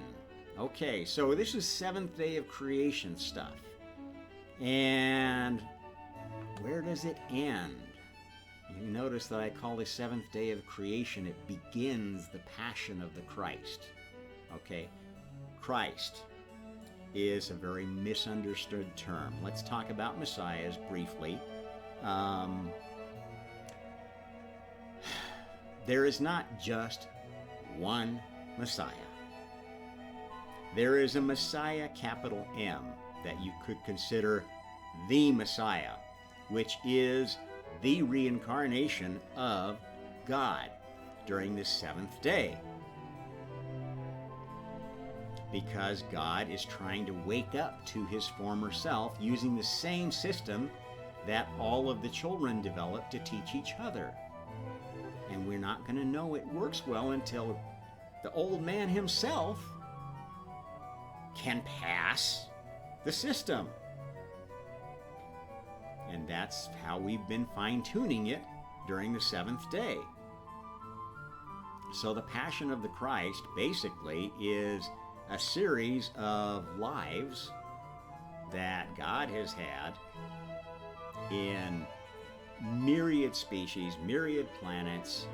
Okay, so this is 7th day of creation stuff. And where does it end? You notice that I call the 7th day of creation, it begins the passion of the Christ. Okay? Christ is a very misunderstood term. Let's talk about messiahs briefly. There is not just one Messiah. There is a Messiah, capital M, that you could consider the Messiah, which is the reincarnation of God during the seventh day. Because God is trying to wake up to his former self using the same system that all of the children developed to teach each other. And we're not going to know it works well until the old man himself can pass the system. And that's how we've been fine-tuning it during the seventh day. So the Passion of the Christ basically is a series of lives that God has had in myriad species, myriad planets,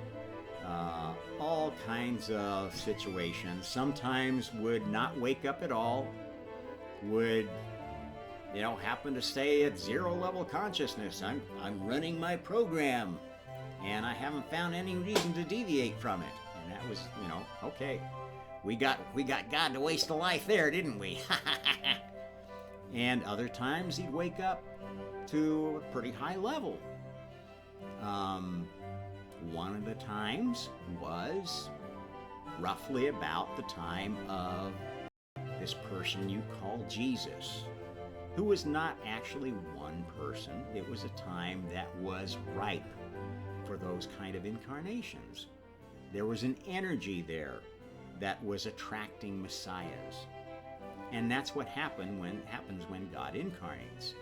all kinds of situations. Sometimes would not wake up at all, would, happen to stay at zero level consciousness. I'm running my program, and I haven't found any reason to deviate from it. And that was, okay. We got God to waste a life there, didn't we? And other times he'd wake up to a pretty high level. One of the times was roughly about the time of this person you call Jesus, who was not actually one person. It was a time that was ripe for those kind of incarnations. There was an energy there that was attracting messiahs. And that's what happens when God incarnates.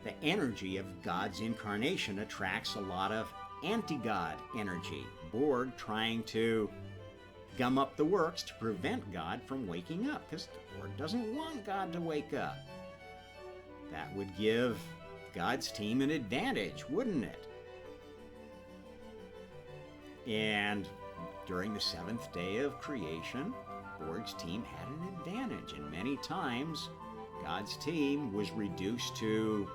The energy of God's incarnation attracts a lot of anti-God energy. Borg trying to gum up the works to prevent God from waking up, because Borg doesn't want God to wake up. That would give God's team an advantage, wouldn't it? And during the seventh day of creation, Borg's team had an advantage, and many times God's team was reduced to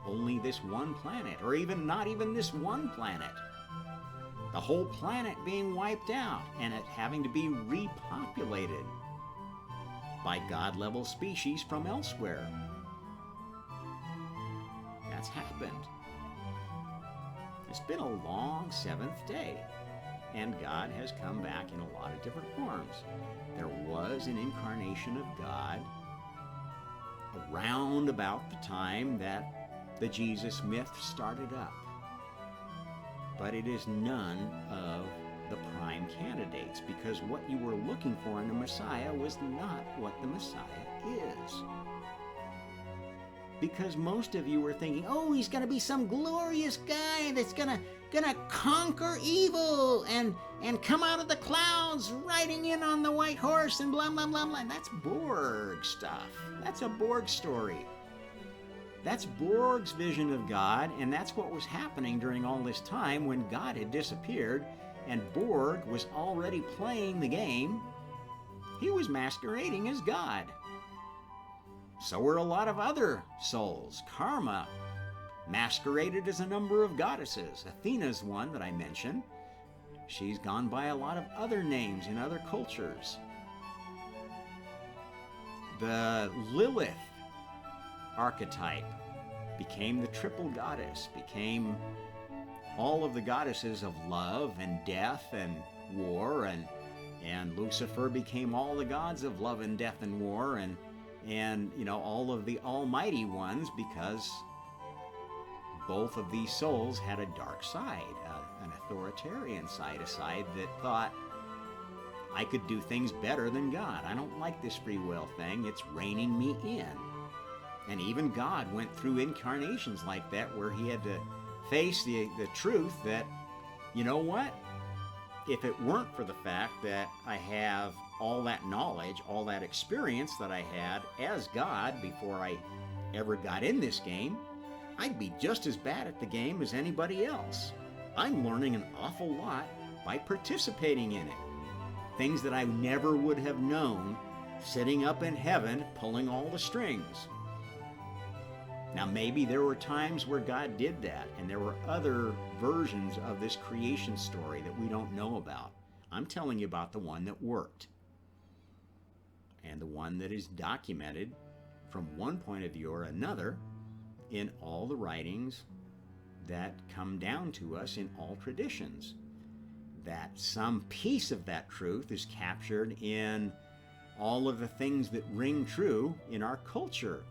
only this one planet, or even not even this one planet. The whole planet being wiped out and it having to be repopulated by God-level species from elsewhere. That's happened. It's been a long seventh day, and God has come back in a lot of different forms. There was an incarnation of God around about the time that the Jesus myth started up. But it is none of the prime candidates, because what you were looking for in a Messiah was not what the Messiah is. Because most of you were thinking, oh, he's going to be some glorious guy that's gonna conquer evil and come out of the clouds riding in on the white horse and blah, blah, blah, blah. That's Borg stuff. That's a Borg story. That's Borg's vision of God, and that's what was happening during all this time when God had disappeared and Borg was already playing the game. He was masquerading as God. So were a lot of other souls. Karma masqueraded as a number of goddesses. Athena's one that I mentioned. She's gone by a lot of other names in other cultures. The Lilith archetype became the triple goddess, became all of the goddesses of love and death and war, and Lucifer became all the gods of love and death and war, and all of the almighty ones, because both of these souls had a dark side, an authoritarian side, a side that thought, I could do things better than God. I don't like this free will thing. It's reining me in. And even God went through incarnations like that where he had to face the truth that, you know what? If it weren't for the fact that I have all that knowledge, all that experience that I had as God before I ever got in this game, I'd be just as bad at the game as anybody else. I'm learning an awful lot by participating in it. Things that I never would have known sitting up in heaven pulling all the strings. Now, maybe there were times where God did that, and there were other versions of this creation story that we don't know about. I'm telling you about the one that worked, and the one that is documented from one point of view or another in all the writings that come down to us in all traditions. That some piece of that truth is captured in all of the things that ring true in our culture.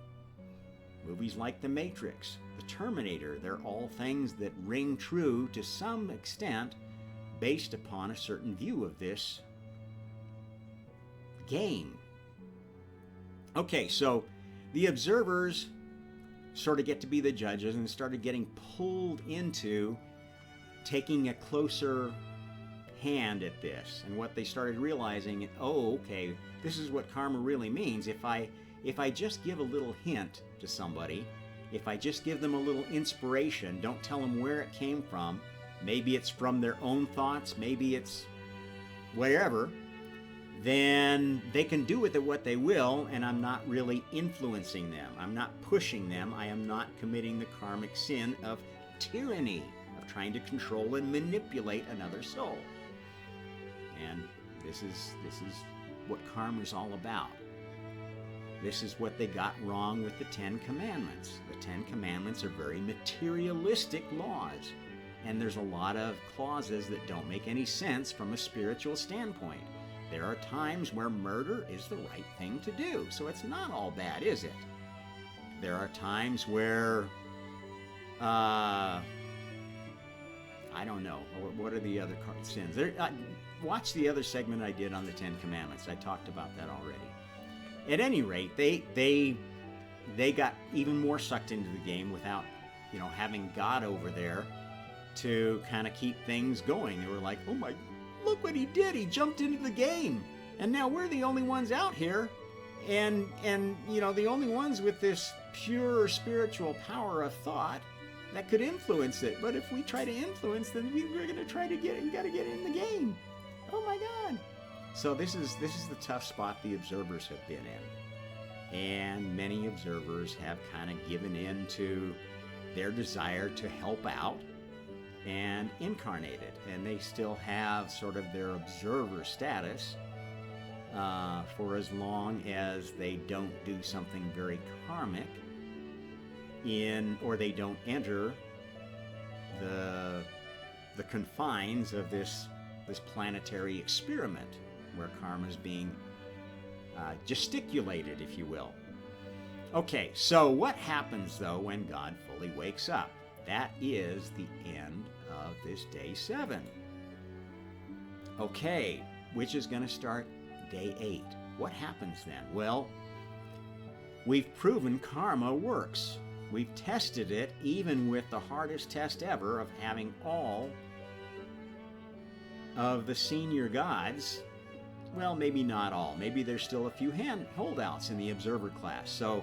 Movies like The Matrix, The Terminator, they're all things that ring true to some extent based upon a certain view of this game. Okay, so the observers sort of get to be the judges and started getting pulled into taking a closer hand at this. And what they started realizing, oh, okay, this is what karma really means. If I just give a little hint to somebody, if I just give them a little inspiration, don't tell them where it came from, maybe it's from their own thoughts, maybe it's wherever, then they can do with it what they will, and I'm not really influencing them. I'm not pushing them. I am not committing the karmic sin of tyranny, of trying to control and manipulate another soul. And this is what karma is all about. This is what they got wrong with the Ten Commandments. The Ten Commandments are very materialistic laws, and there's a lot of clauses that don't make any sense from a spiritual standpoint. There are times where murder is the right thing to do, so it's not all bad, is it? There are times where, I don't know, what are the other sins? Watch the other segment I did on the Ten Commandments. I talked about that already. At any rate, they got even more sucked into the game without, having God over there to kind of keep things going. They were like, oh my, look what he did. He jumped into the game. And now we're the only ones out here. And the only ones with this pure spiritual power of thought that could influence it. But if we try to influence, then we're going to try to we got to get in the game. Oh my God. So this is the tough spot the observers have been in. And many observers have kind of given in to their desire to help out and incarnate it. And they still have sort of their observer status for as long as they don't do something very karmic or they don't enter the confines of this planetary experiment where karma is being gesticulated, if you will. Okay, so what happens, though, when God fully wakes up? That is the end of this day 7. Okay, which is going to start day 8. What happens then? Well, we've proven karma works. We've tested it even with the hardest test ever of having all of the senior gods. Well, maybe not all. Maybe there's still a few holdouts in the observer class. So,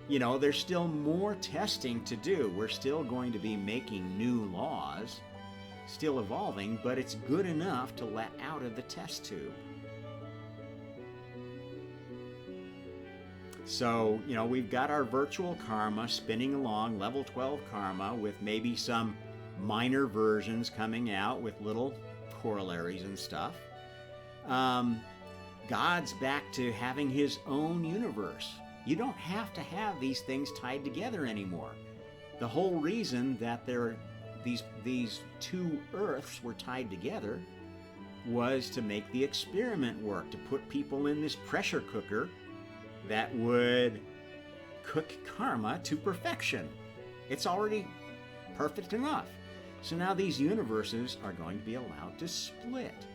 there's still more testing to do. We're still going to be making new laws, still evolving, but it's good enough to let out of the test tube. So, we've got our virtual karma spinning along, level 12 karma, with maybe some minor versions coming out with little corollaries and stuff. God's back to having his own universe. You don't have to have these things tied together anymore. The whole reason that these two Earths were tied together was to make the experiment work, to put people in this pressure cooker that would cook karma to perfection. It's already perfect enough. So now these universes are going to be allowed to split.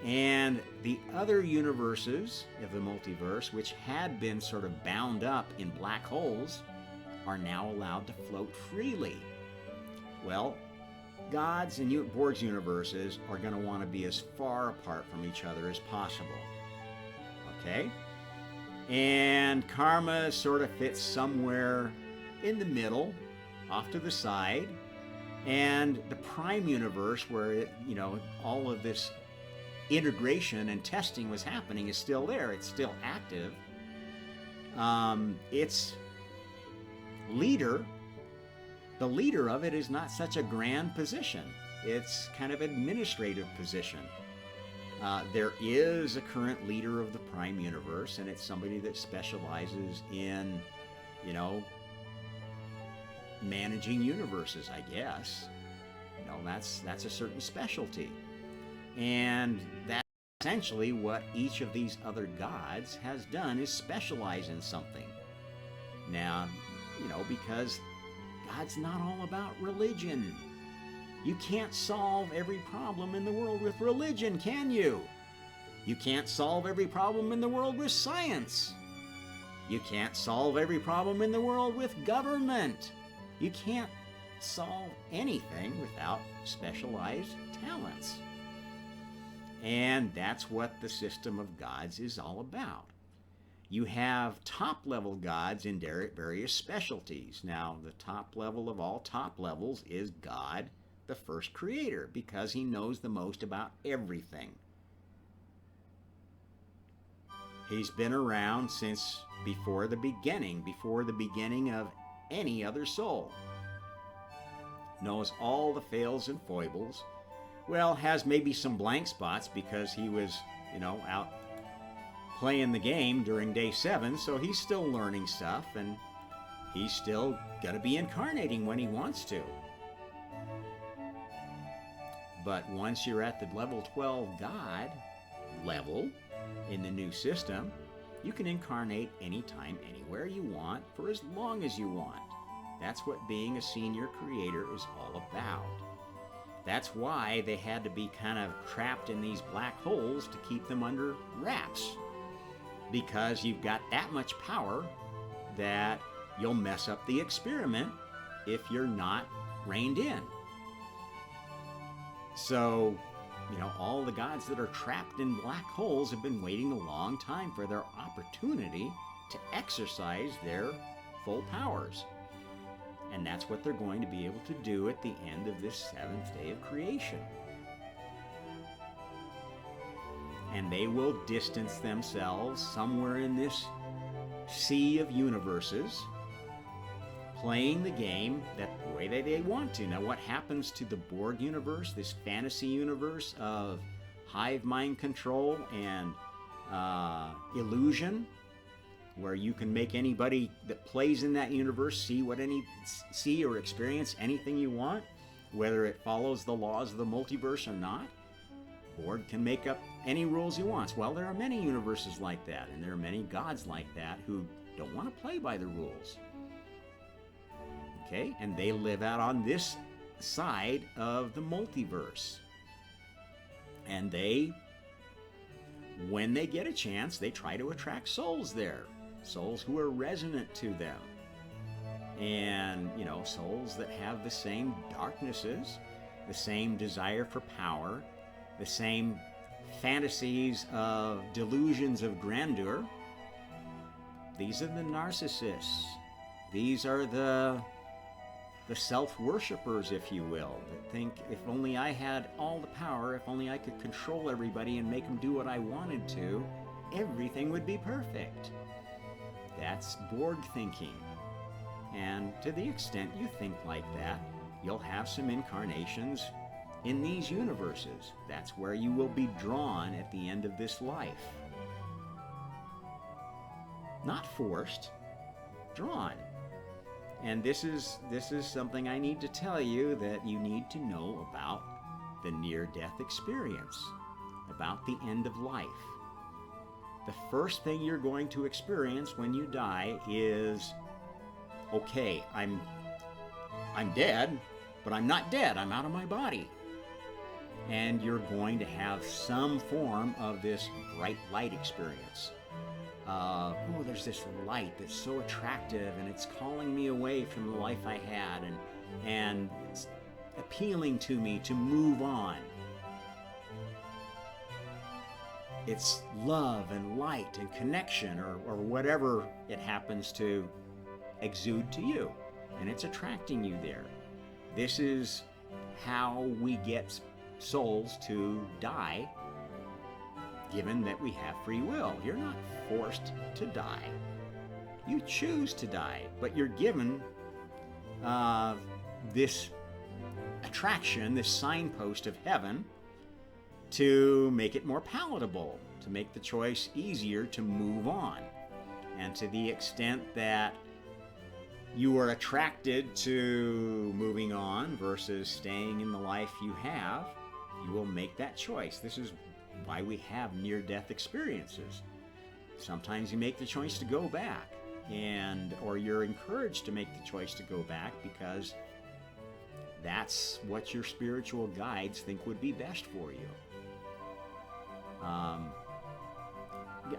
And the other universes of the multiverse, which had been sort of bound up in black holes, are now allowed to float freely. Well, God's and Borg's universes are going to want to be as far apart from each other as possible. Okay? And karma sort of fits somewhere in the middle, off to the side. And the prime universe, where all of this integration and testing was happening is still there. It's still active. Its leader, the leader of it, is not such a grand position. It's kind of administrative position. There is a current leader of the Prime Universe, and it's somebody that specializes in, you know, managing universes, I guess. You know, that's a certain specialty. And that's essentially what each of these other gods has done, is specialize in something. Now, you know, because God's not all about religion. You can't solve every problem in the world with religion, can you? You can't solve every problem in the world with science. You can't solve every problem in the world with government. You can't solve anything without specialized talents. And that's what the system of gods is all about. You have top-level gods in various specialties. Now, the top level of all top levels is God, the first creator, because he knows the most about everything. He's been around since before the beginning of any other soul. Knows all the fails and foibles. Well, has maybe some blank spots because he was, you know, out playing the game during day 7, so he's still learning stuff, and he's still going to be incarnating when he wants to. But once you're at the level 12 God level in the new system, you can incarnate anytime, anywhere you want, for as long as you want. That's what being a senior creator is all about. That's why they had to be kind of trapped in these black holes to keep them under wraps. Because you've got that much power that you'll mess up the experiment if you're not reined in. So, you know, all the gods that are trapped in black holes have been waiting a long time for their opportunity to exercise their full powers. And that's what they're going to be able to do at the end of this 7th day of creation. And they will distance themselves somewhere in this sea of universes, playing the game the way that they want to. Now, what happens to the Borg universe, this fantasy universe of hive mind control and illusion, where you can make anybody that plays in that universe see or experience anything you want, whether it follows the laws of the multiverse or not? Borg can make up any rules he wants. Well, there are many universes like that, and there are many gods like that who don't want to play by the rules. Okay? And they live out on this side of the multiverse. And they, when they get a chance, they try to attract souls there. Souls who are resonant to them. And, you know, souls that have the same darknesses, the same desire for power, the same fantasies of delusions of grandeur. These are the narcissists. These are the self-worshippers, if you will, that think, if only I had all the power, if only I could control everybody and make them do what I wanted to, everything would be perfect. That's Borg thinking. And to the extent you think like that, you'll have some incarnations in these universes. That's where you will be drawn at the end of this life. Not forced, drawn. And this is something I need to tell you, that you need to know about the near-death experience, about the end of life. The first thing you're going to experience when you die is, okay, I'm dead, but I'm not dead. I'm out of my body. And you're going to have some form of this bright light experience. Oh, there's this light that's so attractive, and it's calling me away from the life I had, and it's appealing to me to move on. It's love and light and connection, or whatever it happens to exude to you, and it's attracting you there. This is how we get souls to die given that we have free will. You're not forced to die. You choose to die, but you're given this attraction, this signpost of heaven, to make it more palatable, to make the choice easier to move on. And to the extent that you are attracted to moving on versus staying in the life you have, you will make that choice. This is why we have near-death experiences. Sometimes you make the choice to go back, or you're encouraged to make the choice to go back because that's what your spiritual guides think would be best for you.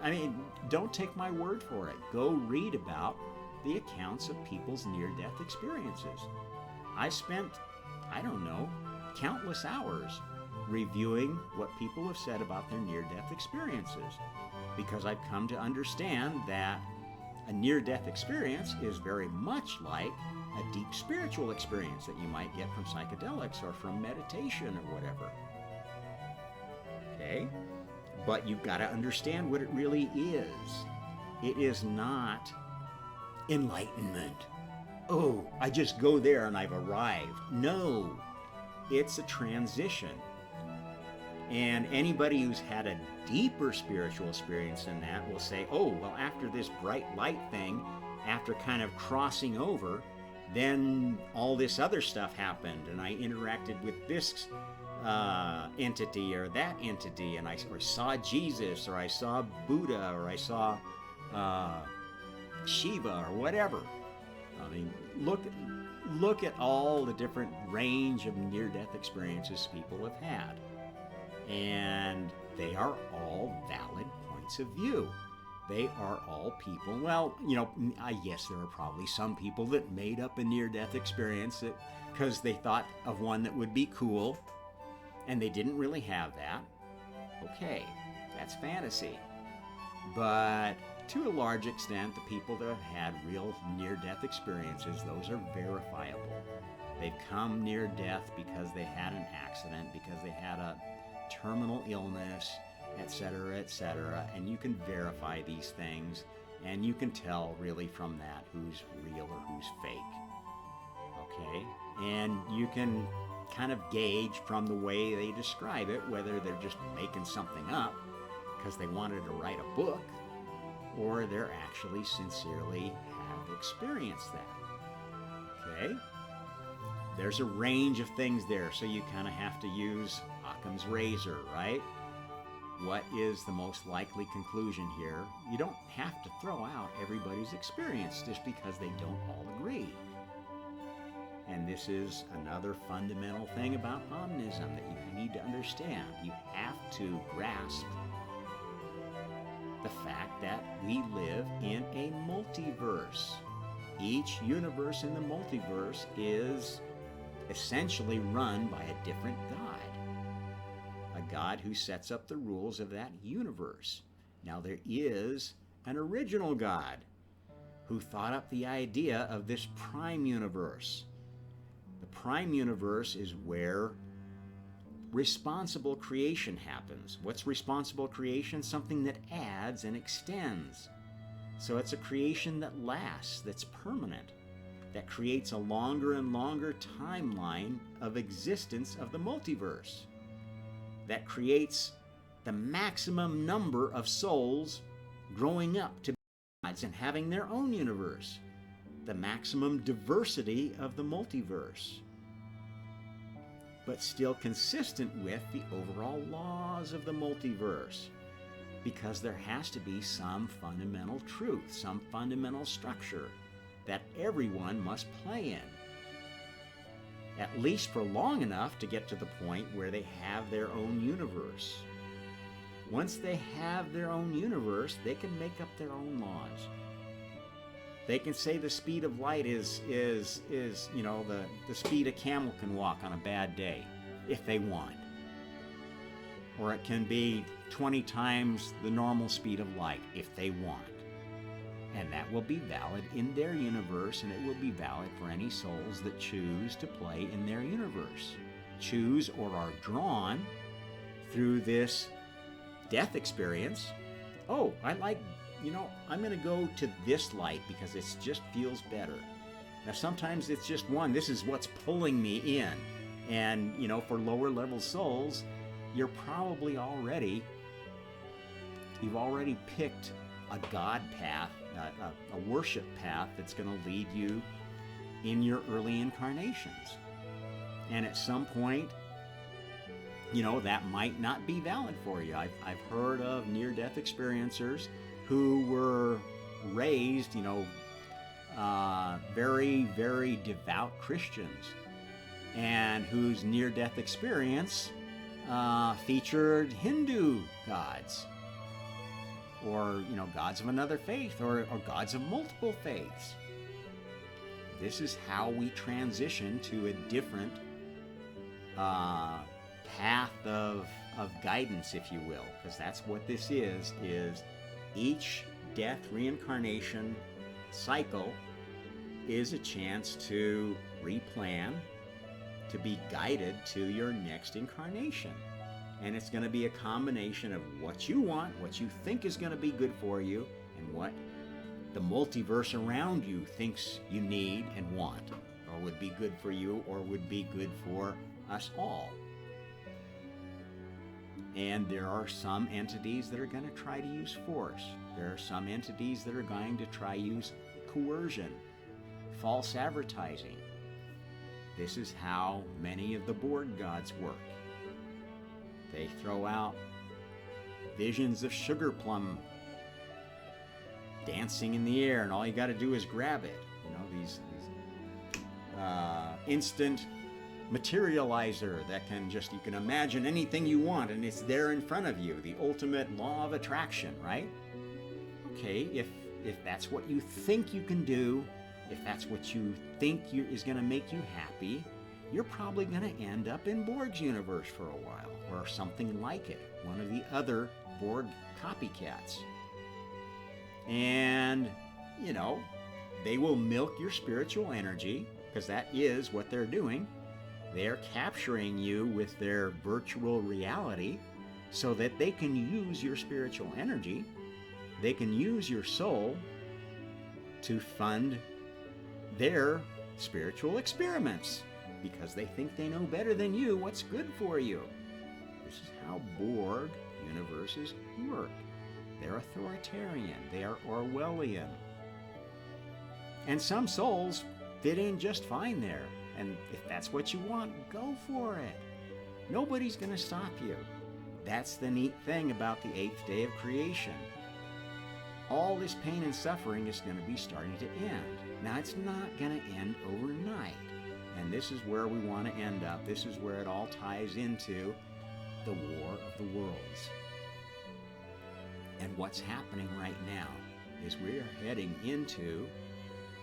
I mean, don't take my word for it. Go read about the accounts of people's near-death experiences. I spent, I don't know, countless hours reviewing what people have said about their near-death experiences, because I've come to understand that a near-death experience is very much like a deep spiritual experience that you might get from psychedelics or from meditation or whatever. Okay? But you've got to understand what it really is. It is not enlightenment. Oh, I just go there and I've arrived. No, it's a transition. And anybody who's had a deeper spiritual experience than that will say, oh, well, after this bright light thing, after kind of crossing over, then all this other stuff happened, and I interacted with this entity or that entity, and I saw Jesus, or I saw Buddha, or I saw Shiva, or whatever. I mean, look at all the different range of near-death experiences people have had, and they are all valid points of view. They are all people. Well, you know, I guess there are probably some people that made up a near-death experience because they thought of one that would be cool, and they didn't really have that. Okay, that's fantasy. But to a large extent, the people that have had real near-death experiences, those are verifiable. They've come near death because they had an accident, because they had a terminal illness, etc., and you can verify these things, and you can tell really from that who's real or who's fake. Okay? And you can kind of gauge from the way they describe it whether they're just making something up because they wanted to write a book, or they're actually sincerely have experienced that. Okay? There's a range of things there, so you kind of have to use Occam's razor, right? What is the most likely conclusion here? You don't have to throw out everybody's experience just because they don't all agree. And this is another fundamental thing about omnism that you need to understand. You have to grasp the fact that we live in a multiverse. Each universe in the multiverse is essentially run by a different God. A God who sets up the rules of that universe. Now there is an original God who thought up the idea of this prime universe. The prime universe is where responsible creation happens. What's responsible creation? Something that adds and extends. So it's a creation that lasts, that's permanent, that creates a longer and longer timeline of existence of the multiverse, that creates the maximum number of souls growing up to be gods and having their own universe, the maximum diversity of the multiverse, but still consistent with the overall laws of the multiverse, because there has to be some fundamental truth, some fundamental structure that everyone must play in, at least for long enough to get to the point where they have their own universe. Once they have their own universe, they can make up their own laws. They can say the speed of light is you know, the speed a camel can walk on a bad day, if they want. Or it can be 20 times the normal speed of light, if they want. And that will be valid in their universe, and it will be valid for any souls that choose to play in their universe, choose or are drawn through this death experience, oh, I like, I'm going to go to this light because it just feels better. Now, sometimes it's just one. This is what's pulling me in. And, for lower level souls, you've already picked a God path, a worship path that's going to lead you in your early incarnations. And at some point, that might not be valid for you. I've heard of near-death experiencers who were raised, very, very devout Christians, and whose near-death experience featured Hindu gods, or gods of another faith, or gods of multiple faiths. This is how we transition to a different path of guidance, if you will, because that's what this is each death reincarnation cycle is a chance to replan, to be guided to your next incarnation. And it's going to be a combination of what you want, what you think is going to be good for you, and what the multiverse around you thinks you need and want, or would be good for you, or would be good for us all. And there are some entities that are going to try to use force. There are some entities that are going to try to use coercion, false advertising. This is how many of the Borg gods work. They throw out visions of sugar plum dancing in the air, and all you got to do is grab it. These instant materializer that you can imagine anything you want, and it's there in front of you. The ultimate law of attraction, right? Okay, if that's what you think you can do, if that's what you think is going to make you happy, you're probably going to end up in Borg's universe for a while, or something like it, one of the other Borg copycats. And, they will milk your spiritual energy, because that is what they're doing. They're capturing you with their virtual reality so that they can use your spiritual energy. They can use your soul to fund their spiritual experiments, because they think they know better than you what's good for you. This is how Borg universes work. They're authoritarian. They are Orwellian. And some souls fit in just fine there. And if that's what you want, go for it. Nobody's going to stop you. That's the neat thing about the 8th day of creation. All this pain and suffering is going to be starting to end. Now, it's not going to end overnight. And this is where we want to end up. This is where it all ties into the War of the Worlds. And what's happening right now is we're heading into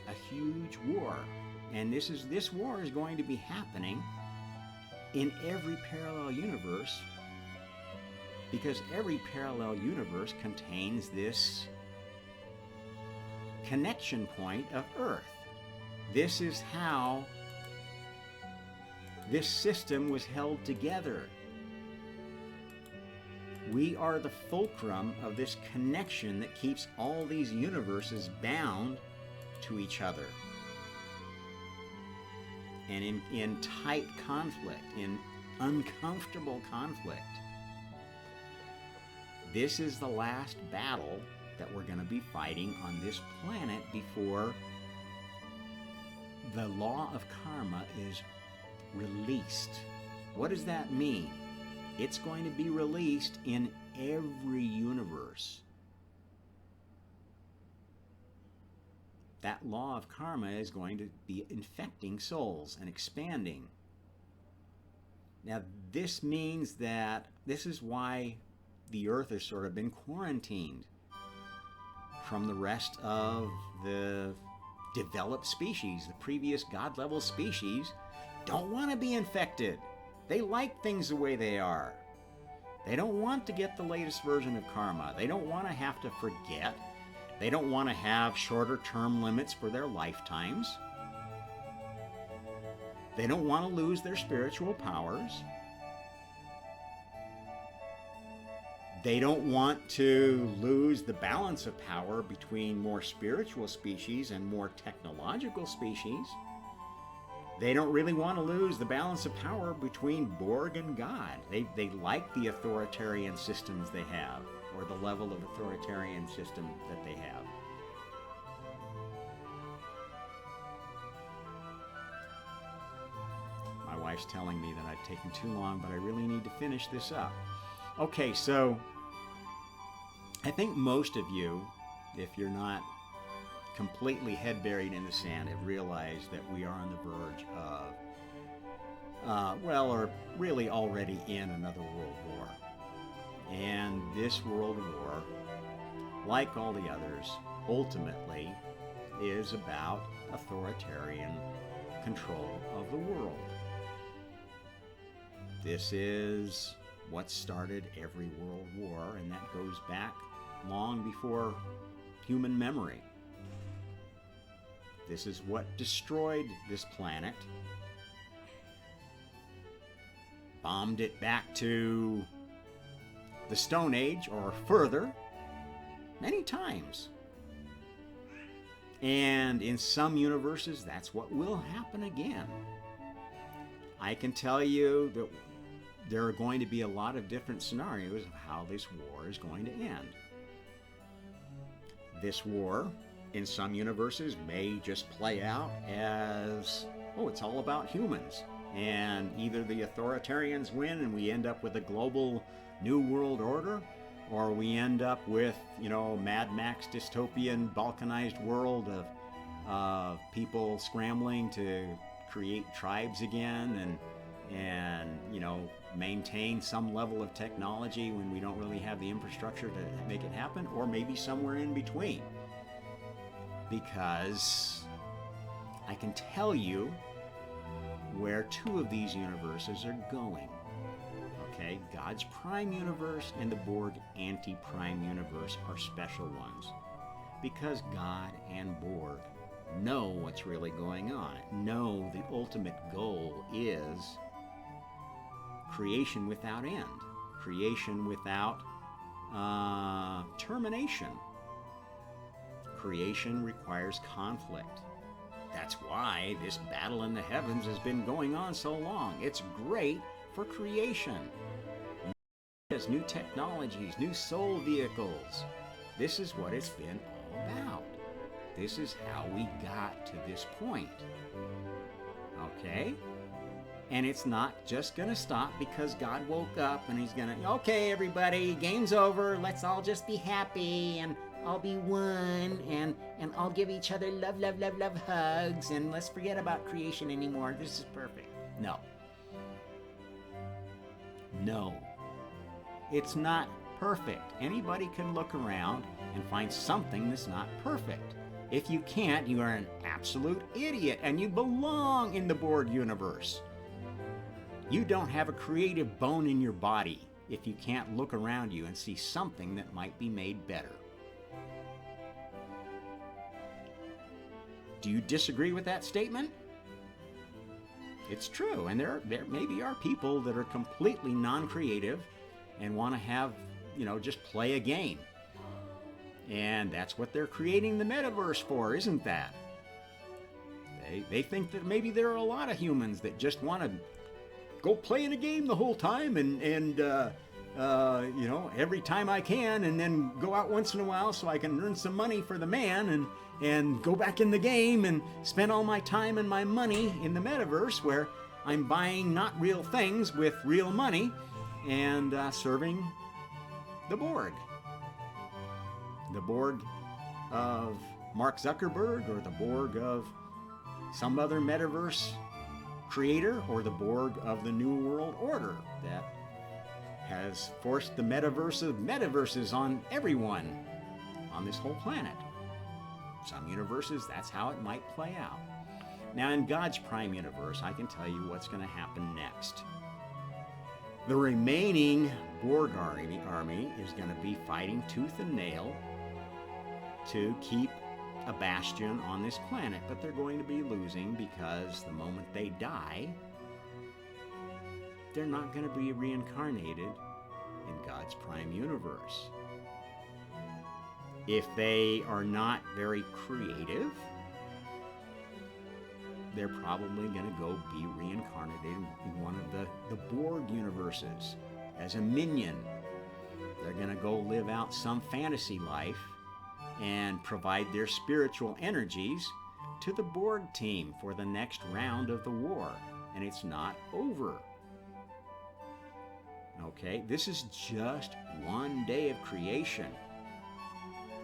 a huge war. And this war is going to be happening in every parallel universe, because every parallel universe contains this connection point of Earth. This is how this system was held together. We are the fulcrum of this connection that keeps all these universes bound to each other. And in tight conflict, in uncomfortable conflict. This is the last battle that we're going to be fighting on this planet before the law of karma is released. What does that mean? It's going to be released in every universe. That law of karma is going to be infecting souls and expanding. Now, this means that this is why the Earth has sort of been quarantined from the rest of the developed species. The previous God-level species don't want to be infected. They like things the way they are. They don't want to get the latest version of karma. They don't want to have to forget. They don't want to have shorter term limits for their lifetimes. They don't want to lose their spiritual powers. They don't want to lose the balance of power between more spiritual species and more technological species. They don't really want to lose the balance of power between Borg and God. They like the authoritarian systems they have, or the level of authoritarian system that they have. My wife's telling me that I've taken too long, but I really need to finish this up. Okay, so I think most of you, if you're not completely head buried in the sand, have realized that we are on the verge of, or really already in another world war. And this world war, like all the others, ultimately is about authoritarian control of the world. This is what started every world war, and that goes back long before human memory. This is what destroyed this planet, bombed it back to the Stone Age or further many times. And in some universes, that's what will happen again. I can tell you that there are going to be a lot of different scenarios of how this war is going to end. This war, in some universes, may just play out as, it's all about humans. And either the authoritarians win and we end up with a global new world order, or we end up with, Mad Max dystopian balkanized world of people scrambling to create tribes again and maintain some level of technology when we don't really have the infrastructure to make it happen, or maybe somewhere in between. Because I can tell you where two of these universes are going. Okay, God's prime universe and the Borg anti-prime universe are special ones, because God and Borg know what's really going on, know the ultimate goal is creation without end, creation without termination. Creation requires conflict. That's why this battle in the heavens has been going on so long. It's great for creation. There's new technologies, new soul vehicles. This is what it's been all about. This is how we got to this point. Okay? And it's not just going to stop because God woke up and he's going to, okay, everybody, game's over. Let's all just be happy and I'll be one and I'll give each other love, love, love, love hugs and let's forget about creation anymore. This is perfect. No. No. It's not perfect. Anybody can look around and find something that's not perfect. If you can't, you are an absolute idiot and you belong in the Borg universe. You don't have a creative bone in your body if you can't look around you and see something that might be made better. Do you disagree with that statement? It's true, and there maybe are people that are completely non-creative and want to have, just play a game. And that's what they're creating the metaverse for, isn't that? They think that maybe there are a lot of humans that just want to go play in a game the whole time and every time I can, and then go out once in a while so I can earn some money for the man and go back in the game and spend all my time and my money in the metaverse where I'm buying not real things with real money and serving the Borg. The Borg of Mark Zuckerberg, or the Borg of some other metaverse creator, or the Borg of the New World Order that has forced the metaverse of metaverses on everyone on this whole planet. Some universes, that's how it might play out. Now, in God's prime universe, I can tell you what's going to happen next. The remaining Borg army is going to be fighting tooth and nail to keep a bastion on this planet, but they're going to be losing because the moment they die, they're not going to be reincarnated in God's prime universe. If they are not very creative, they're probably going to go be reincarnated in one of the Borg universes as a minion. They're going to go live out some fantasy life and provide their spiritual energies to the Borg team for the next round of the war. And it's not over. Okay, this is just one day of creation.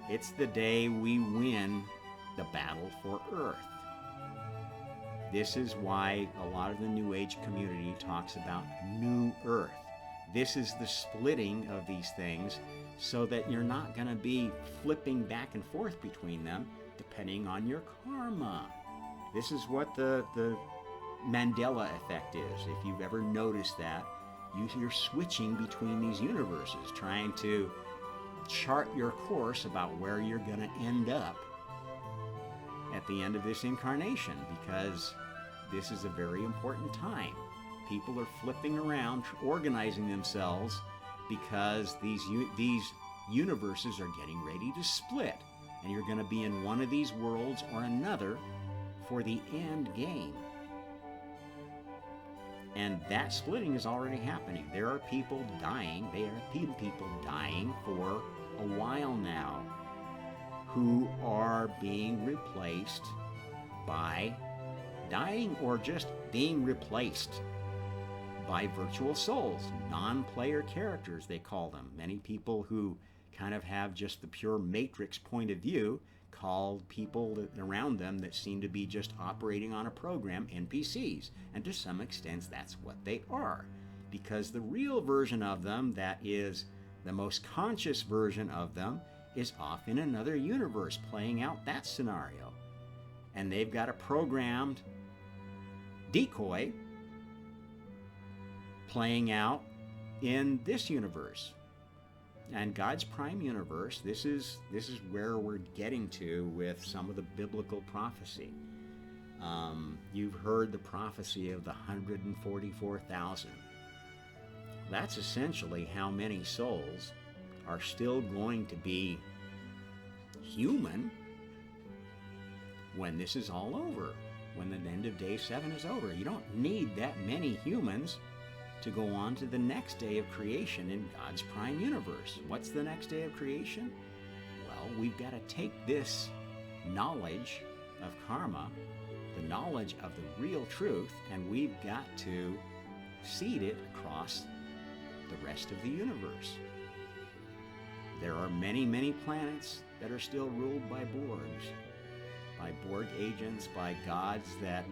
It's the day we win the battle for Earth. This is why a lot of the New Age community talks about New Earth. This is the splitting of these things so that you're not going to be flipping back and forth between them depending on your karma. This is what the Mandela effect is. If you've ever noticed that, you're switching between these universes, trying to chart your course about where you're going to end up at the end of this incarnation, because this is a very important time. People are flipping around, organizing themselves, because these universes are getting ready to split, and you're going to be in one of these worlds or another for the end game. And that splitting is already happening. There are people dying. There are people dying for a while now who are being replaced by dying or just being replaced by virtual souls, non-player characters, they call them. Many people who kind of have just the pure matrix point of view call people around them that seem to be just operating on a program NPCs. And to some extent, that's what they are. Because the real version of them, that is the most conscious version of them, is off in another universe playing out that scenario. And they've got a programmed decoy playing out in this universe. And God's prime universe, this is where we're getting to with some of the biblical prophecy. You've heard the prophecy of the 144,000. That's essentially how many souls are still going to be human when this is all over, when the end of day 7 is over. You don't need that many humans to go on to the next day of creation in God's prime universe. What's the next day of creation? Well, we've got to take this knowledge of karma, the knowledge of the real truth, and we've got to seed it across the rest of the universe. There are many, many planets that are still ruled by Borgs, by Borg agents, by gods that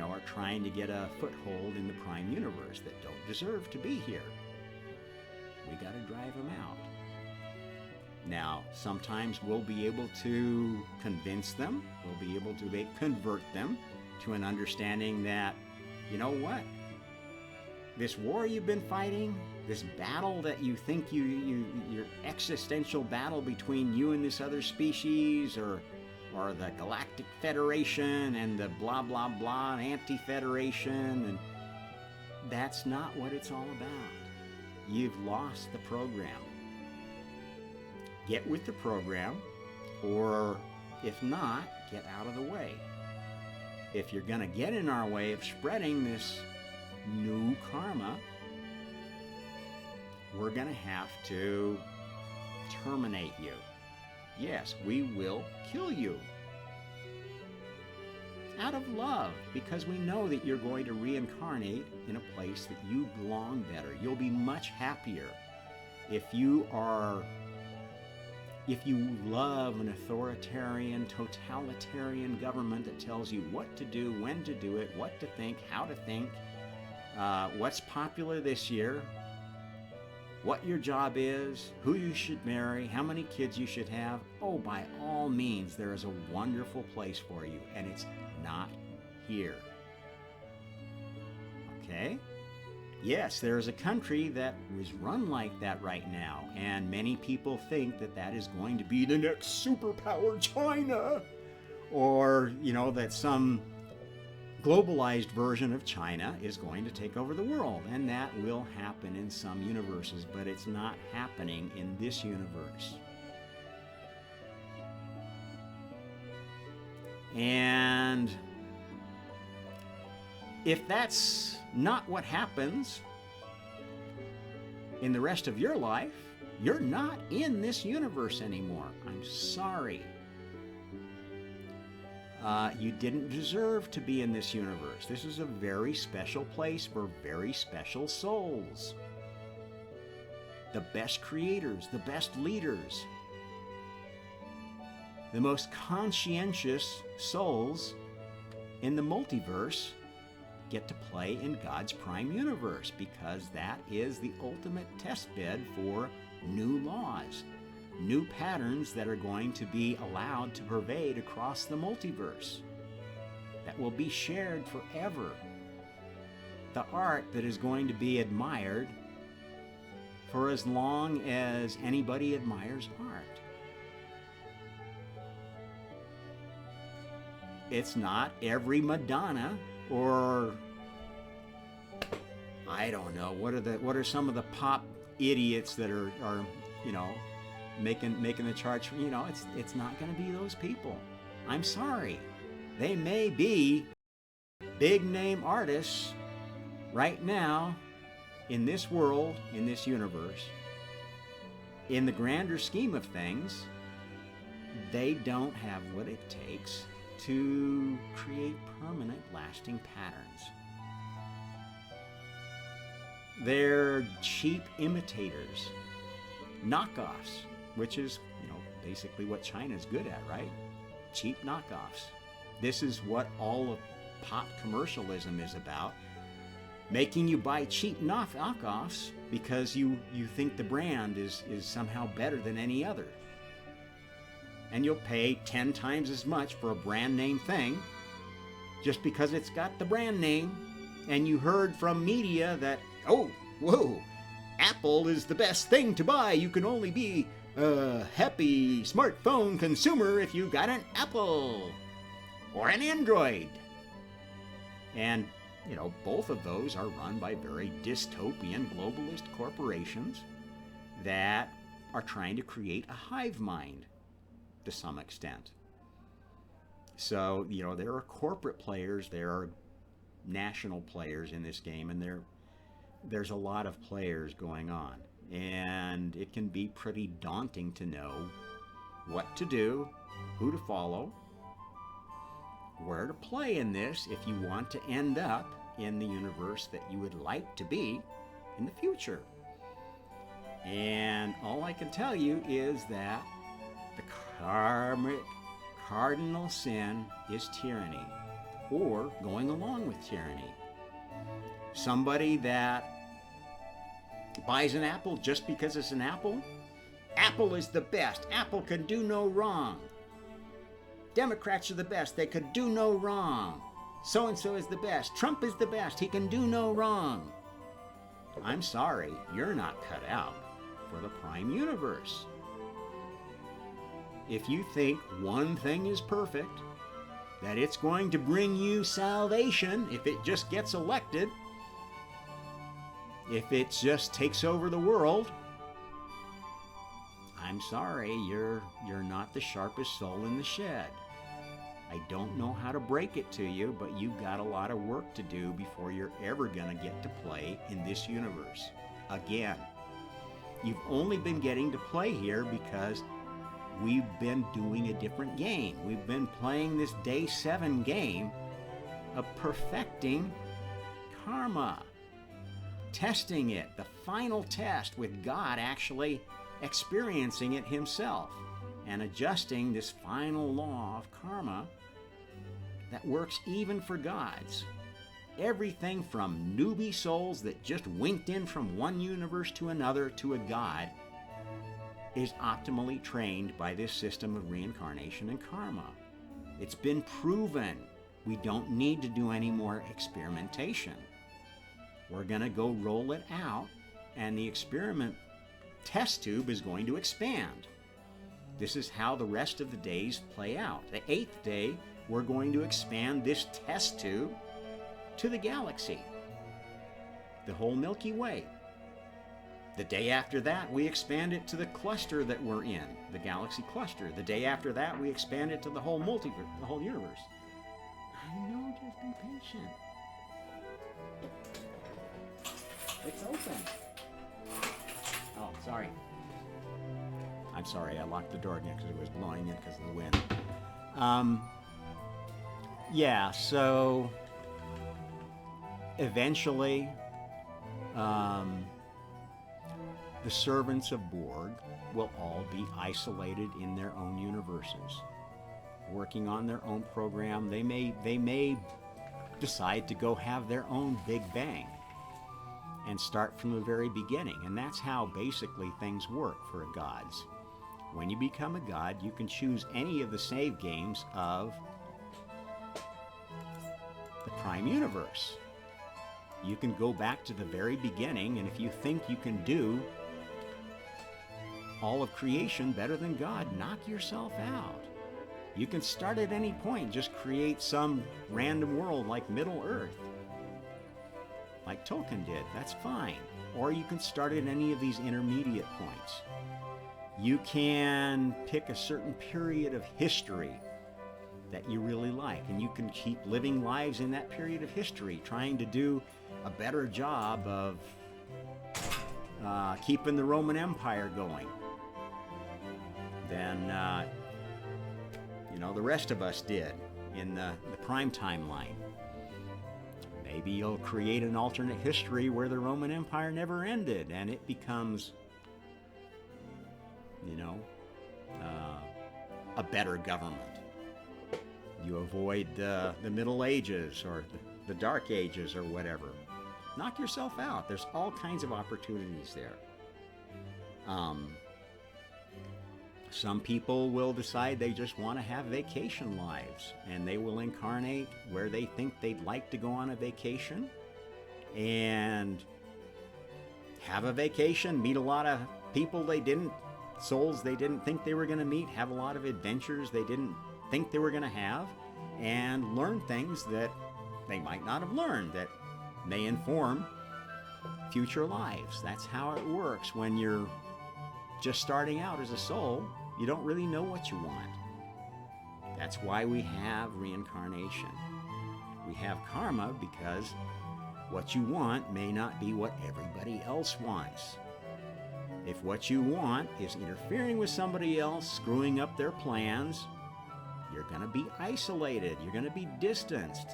are trying to get a foothold in the prime universe that don't deserve to be here. We got to drive them out. Now, sometimes we'll be able to convince them, we'll be able to convert them to an understanding that, you know what? This war you've been fighting, this battle that you think your existential battle between you and this other species, or the Galactic Federation and the blah, blah, blah, anti-Federation, and that's not what it's all about. You've lost the program. Get with the program, or if not, get out of the way. If you're going to get in our way of spreading this new karma, we're going to have to terminate you. Yes, we will kill you. Out of love, because we know that you're going to reincarnate in a place that you belong better. You'll be much happier if you love an authoritarian, totalitarian government that tells you what to do, when to do it, what to think, how to think, what's popular this year, what your job is, who you should marry, how many kids you should have. Oh, by all means, there is a wonderful place for you, and it's not here. Okay? Yes, there is a country that is run like that right now, and many people think that that is going to be the next superpower, China, or, that some globalized version of China is going to take over the world, and that will happen in some universes, but it's not happening in this universe. And if that's not what happens in the rest of your life, you're not in this universe anymore. I'm sorry. You didn't deserve to be in this universe. This is a very special place for very special souls. The best creators, the best leaders, the most conscientious souls in the multiverse get to play in God's prime universe, because that is the ultimate test bed for new laws, new patterns that are going to be allowed to pervade across the multiverse, that will be shared forever. The art that is going to be admired for as long as anybody admires art. It's not every Madonna, or I don't know, what are some of the pop idiots that are you know, making the charts. You know, it's not going to be those people. I'm sorry. They may be big name artists right now in this world, in this universe. In the grander scheme of things, they don't have what it takes to create permanent, lasting patterns. They're cheap imitators, knockoffs, which is, you know, basically what China's good at, right? Cheap knockoffs. This is what all of pop commercialism is about. Making you buy cheap knockoffs because you think the brand is somehow better than any other. And you'll pay 10 times as much for a brand name thing just because it's got the brand name. And you heard from media that, oh, whoa, Apple is the best thing to buy. You can only be a happy smartphone consumer if you got an Apple or an Android. And, you know, both of those are run by very dystopian globalist corporations that are trying to create a hive mind to some extent. So, you know, there are corporate players, there are national players in this game, and there's a lot of players going on. And it can be pretty daunting to know what to do, who to follow, where to play in this if you want to end up in the universe that you would like to be in the future. And all I can tell you is that the karmic cardinal sin is tyranny, or going along with tyranny. Somebody that buys an apple just because it's an apple. Apple is the best. Apple can do no wrong. Democrats are the best. They could do no wrong. So-and-so is the best. Trump is the best. He can do no wrong. I'm sorry, you're not cut out for the prime universe. If you think one thing is perfect, that it's going to bring you salvation if it just gets elected, if it just takes over the world, I'm sorry, you're not the sharpest soul in the shed. I don't know how to break it to you, but you've got a lot of work to do before you're ever going to get to play in this universe. Again, you've only been getting to play here because we've been doing a different game. We've been playing this Day 7 game of perfecting karma, testing it, the final test with God actually experiencing it himself and adjusting this final law of karma that works even for gods. Everything from newbie souls that just winked in from one universe to another to a god is optimally trained by this system of reincarnation and karma. It's been proven. We don't need to do any more experimentation. We're going to go roll it out, and the experiment test tube is going to expand. This is how the rest of the days play out. The 8th day, we're going to expand this test tube to the galaxy, the whole Milky Way. The day after that, we expand it to the cluster that we're in, the galaxy cluster. The day after that, we expand it to the whole multiverse, the whole universe. I know, just be patient. It's open. Oh, sorry. I'm sorry, I locked the door again because it was blowing in because of the wind. Yeah, so eventually, the servants of Borg will all be isolated in their own universes, working on their own program. They may decide to go have their own Big Bang and start from the very beginning. And that's how basically things work for gods. When you become a god, you can choose any of the save games of the Prime Universe. You can go back to the very beginning, and if you think you can do all of creation better than God, knock yourself out. You can start at any point, just create some random world like Middle Earth, like Tolkien did. That's fine. Or you can start at any of these intermediate points. You can pick a certain period of history that you really like, and you can keep living lives in that period of history, trying to do a better job of keeping the Roman Empire going than the rest of us did in the prime timeline. Maybe you'll create an alternate history where the Roman Empire never ended and it becomes, a better government. You avoid the Middle Ages or the Dark Ages or whatever. Knock yourself out. There's all kinds of opportunities there. Some people will decide they just want to have vacation lives, and they will incarnate where they think they'd like to go on a vacation and have a vacation, meet a lot of people souls they didn't think they were going to meet, have a lot of adventures they didn't think they were going to have, and learn things that they might not have learned that may inform future lives. That's how it works when you're just starting out as a soul. You don't really know what you want. That's why we have reincarnation. We have karma because what you want may not be what everybody else wants. If what you want is interfering with somebody else, screwing up their plans, you're going to be isolated. You're going to be distanced.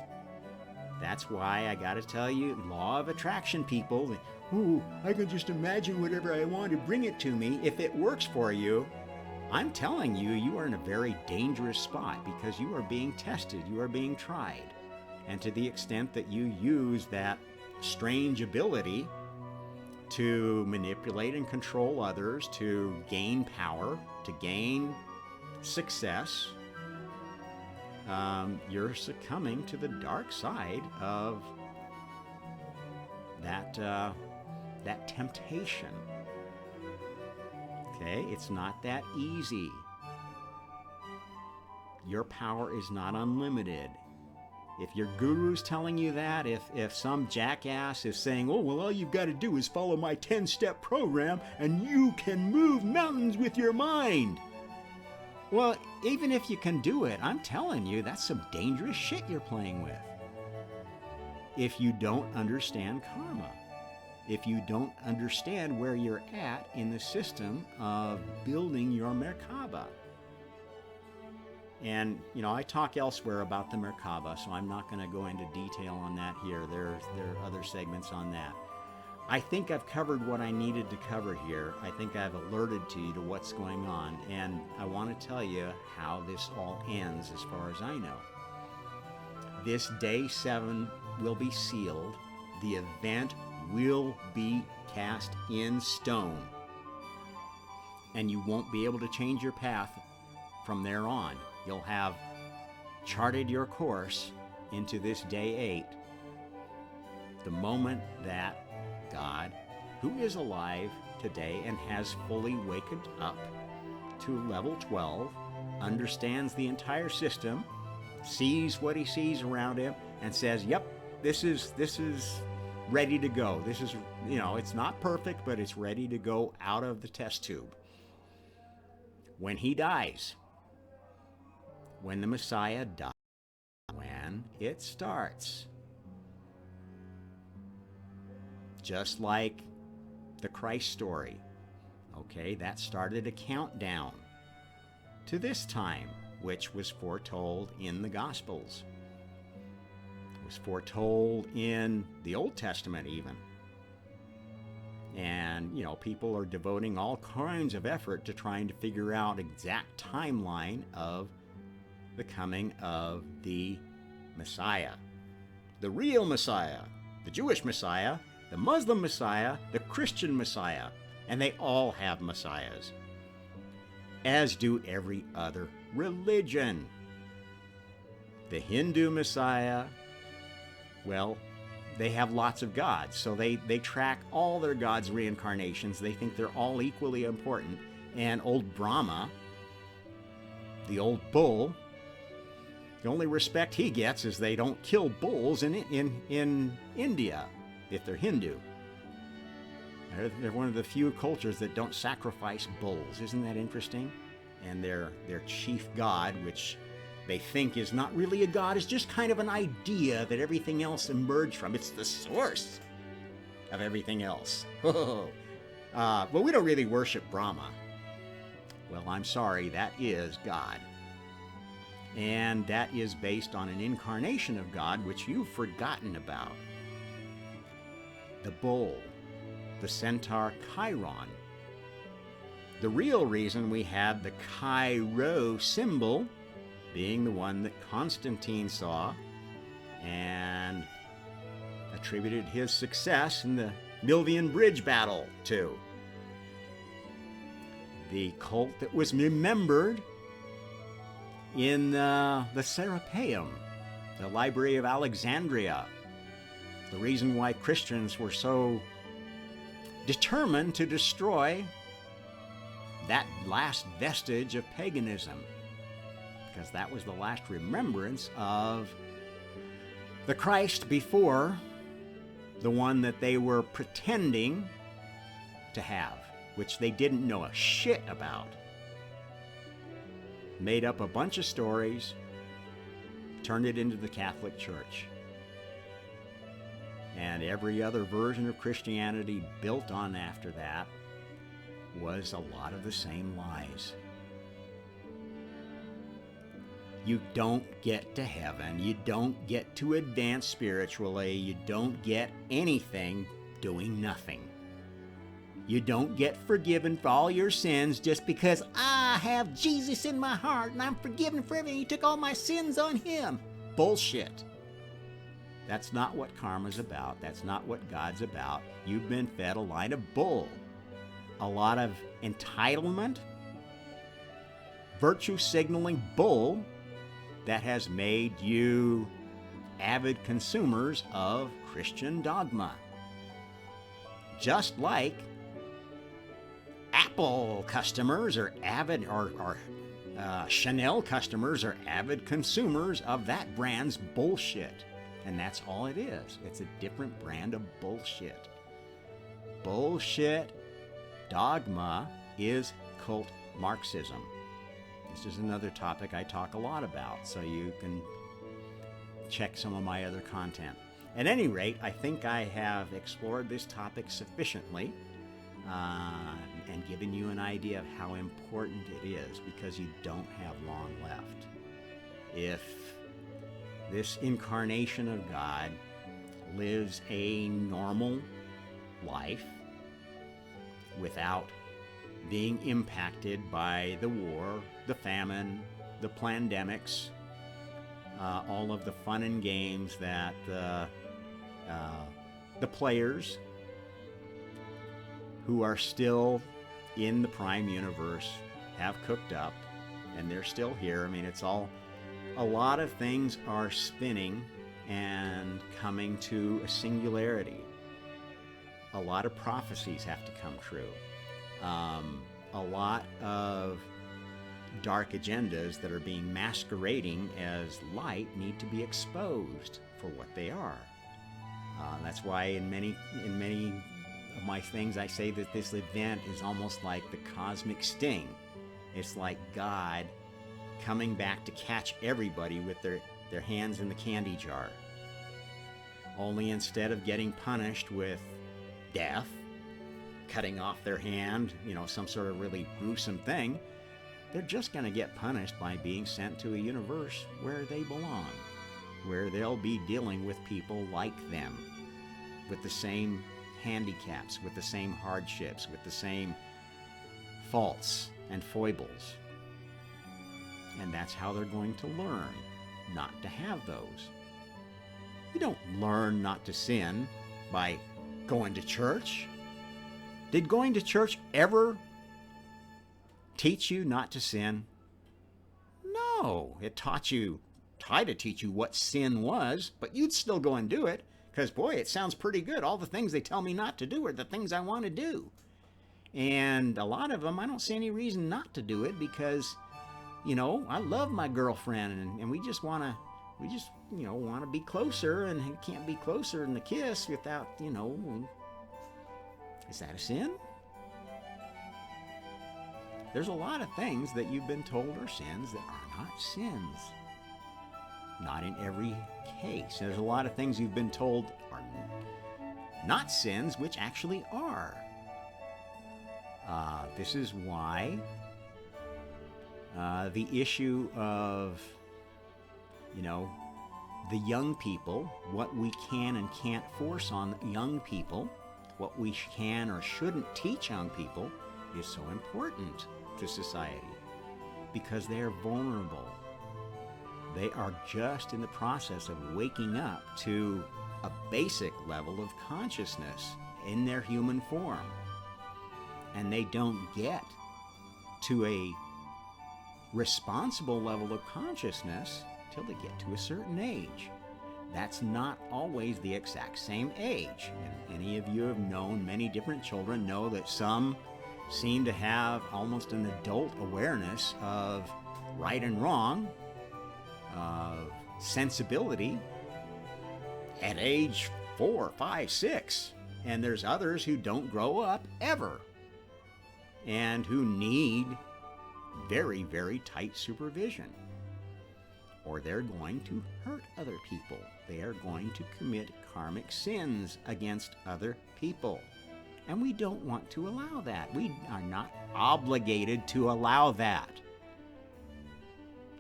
That's why I got to tell you, law of attraction people, ooh, I can just imagine whatever I want to bring it to me. If it works for you, I'm telling you, you are in a very dangerous spot because you are being tested, you are being tried. And to the extent that you use that strange ability to manipulate and control others, to gain power, to gain success, you're succumbing to the dark side of that temptation. Okay, it's not that easy. Your power is not unlimited. If your guru's telling you that, if some jackass is saying, oh, well, all you've got to do is follow my 10-step program and you can move mountains with your mind. Well, even if you can do it, I'm telling you, that's some dangerous shit you're playing with. If you don't understand karma, if you don't understand where you're at in the system of building your Merkaba. And, I talk elsewhere about the Merkaba, so I'm not going to go into detail on that here. There are other segments on that. I think I've covered what I needed to cover here. I think I've alerted to you to what's going on, and I want to tell you how this all ends as far as I know. This day 7 will be sealed. The event will be cast in stone, and you won't be able to change your path from there on. You'll have charted your course into this day 8. The moment that God, who is alive today and has fully wakened up to level 12, understands the entire system, sees what he sees around him, and says, yep, this is ready to go. This is, it's not perfect, but it's ready to go out of the test tube. When he dies, when the Messiah dies, when it starts, just like the Christ story, okay, that started a countdown to this time, which was foretold in the Gospels. It was foretold in the Old Testament even. And, people are devoting all kinds of effort to trying to figure out exact timeline of the coming of the Messiah. The real Messiah, the Jewish Messiah, the Muslim Messiah, the Christian Messiah, and they all have messiahs, as do every other religion. The Hindu Messiah, well, they have lots of gods, so they track all their gods' reincarnations. They think they're all equally important. And old Brahma, the old bull, the only respect he gets is they don't kill bulls in India if they're Hindu. They're one of the few cultures that don't sacrifice bulls. Isn't that interesting? And their chief god, which they think is not really a god, is just kind of an idea that everything else emerged from. It's the source of everything else. But we don't really worship Brahma. Well, I'm sorry, that is God. And that is based on an incarnation of God which you've forgotten about. The bull, the centaur Chiron. The real reason we had the Chi-Rho symbol being the one that Constantine saw and attributed his success in the Milvian Bridge battle to. The cult that was remembered in the Serapeum, the Library of Alexandria. The reason why Christians were so determined to destroy that last vestige of paganism, because that was the last remembrance of the Christ before the one that they were pretending to have, which they didn't know a shit about. Made up a bunch of stories, turned it into the Catholic Church. And every other version of Christianity built on after that was a lot of the same lies. You don't get to heaven. You don't get to advance spiritually. You don't get anything doing nothing. You don't get forgiven for all your sins just because I have Jesus in my heart and I'm forgiven for everything. He took all my sins on him. Bullshit. That's not what karma's about. That's not what God's about. You've been fed a line of bull. A lot of entitlement, virtue signaling bull that has made you avid consumers of Christian dogma. Just like Apple customers are avid, or Chanel customers are avid consumers of that brand's bullshit. And that's all it is. It's a different brand of bullshit. Bullshit dogma is cult Marxism. This is another topic I talk a lot about, so you can check some of my other content. At any rate, I think I have explored this topic sufficiently and given you an idea of how important it is, because you don't have long left. If this incarnation of God lives a normal life without being impacted by the war, the famine, the pandemics, all of the fun and games that the players who are still in the Prime Universe have cooked up, and they're still here. I mean, it's all, a lot of things are spinning and coming to a singularity. A lot of prophecies have to come true. A lot of dark agendas that are being masquerading as light need to be exposed for what they are. That's why in many of my things I say that this event is almost like the cosmic sting. It's like God coming back to catch everybody with their hands in the candy jar. Only instead of getting punished with death, cutting off their hand, some sort of really gruesome thing, they're just going to get punished by being sent to a universe where they belong, where they'll be dealing with people like them, with the same handicaps, with the same hardships, with the same faults and foibles. And that's how they're going to learn not to have those. You don't learn not to sin by going to church. Did going to church ever teach you not to sin? No, it tried to teach you what sin was, but you'd still go and do it, because boy, it sounds pretty good. All the things they tell me not to do are the things I want to do. And a lot of them, I don't see any reason not to do it, because, I love my girlfriend, and we just want to, want to be closer, and it can't be closer than the kiss without, is that a sin? There's a lot of things that you've been told are sins that are not sins. Not in every case. There's a lot of things you've been told are not sins, which actually are. This is why the issue of, the young people, what we can and can't force on young people, what we can or shouldn't teach young people, is so important to society, because they are vulnerable. They are just in the process of waking up to a basic level of consciousness in their human form. And they don't get to a responsible level of consciousness till they get to a certain age. That's not always the exact same age. And any of you have known many different children know that some seem to have almost an adult awareness of right and wrong, of sensibility at age 4, 5, 6. And there's others who don't grow up ever and who need very, very tight supervision, or they're going to hurt other people. They are going to commit karmic sins against other people. And we don't want to allow that. We are not obligated to allow that.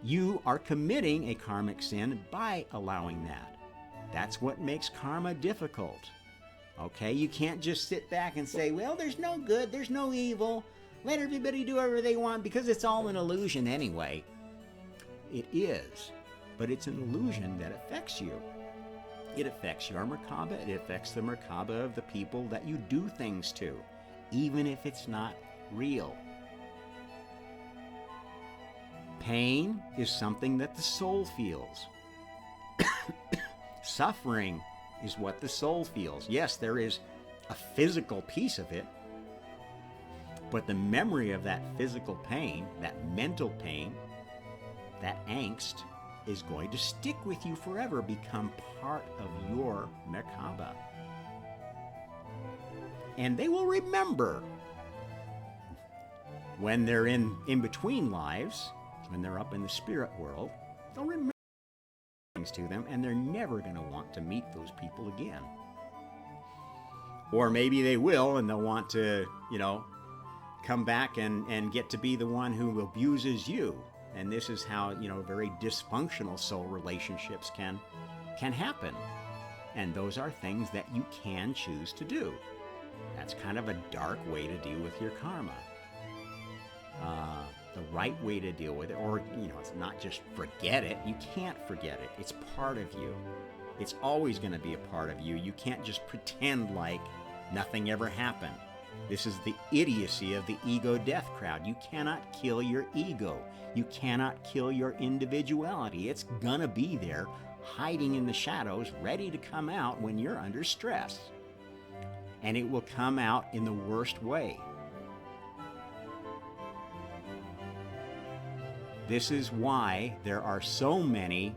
You are committing a karmic sin by allowing that. That's what makes karma difficult. Okay, you can't just sit back and say, well, there's no good, there's no evil. Let everybody do whatever they want because it's all an illusion anyway. It is, but it's an illusion that affects you. It affects your Merkaba, it affects the Merkaba of the people that you do things to, even if it's not real. Pain is something that the soul feels. Suffering is what the soul feels. Yes, there is a physical piece of it, but the memory of that physical pain, that mental pain, that angst, is going to stick with you forever, become part of your Merkaba. And they will remember when they're in between lives, when they're up in the spirit world, they'll remember things to them, and they're never going to want to meet those people again. Or maybe they will, and they'll want to, come back and get to be the one who abuses you. And this is how, very dysfunctional soul relationships can happen. And those are things that you can choose to do. That's kind of a dark way to deal with your karma. The right way to deal with it, or, it's not just forget it. You can't forget it. It's part of you. It's always going to be a part of you. You can't just pretend like nothing ever happened. This is the idiocy of the ego death crowd. You cannot kill your ego. You cannot kill your individuality. It's gonna be there, hiding in the shadows, ready to come out when you're under stress. And it will come out in the worst way. This is why there are so many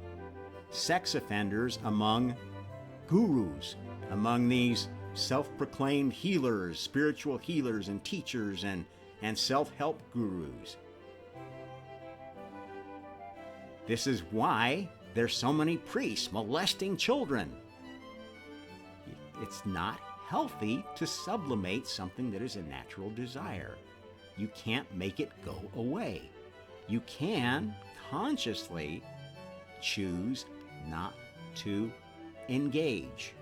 sex offenders among gurus, among these self-proclaimed healers, spiritual healers and teachers and self-help gurus. This is why there's so many priests molesting children. It's not healthy to sublimate something that is a natural desire. You can't make it go away. You can consciously choose not to engage.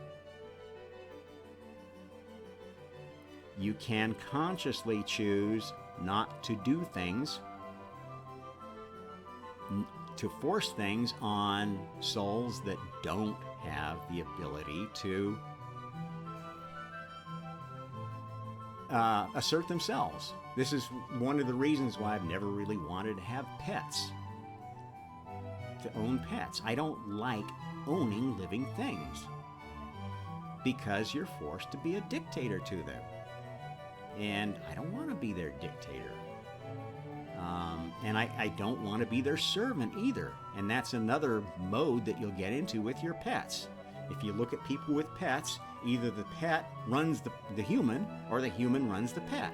You can consciously choose not to do things, to force things on souls that don't have the ability to assert themselves. This is one of the reasons why I've never really wanted to have pets, to own pets. I don't like owning living things because you're forced to be a dictator to them. And I don't want to be their dictator. And I don't want to be their servant either. And that's another mode that you'll get into with your pets. If you look at people with pets, either the pet runs the human or the human runs the pet.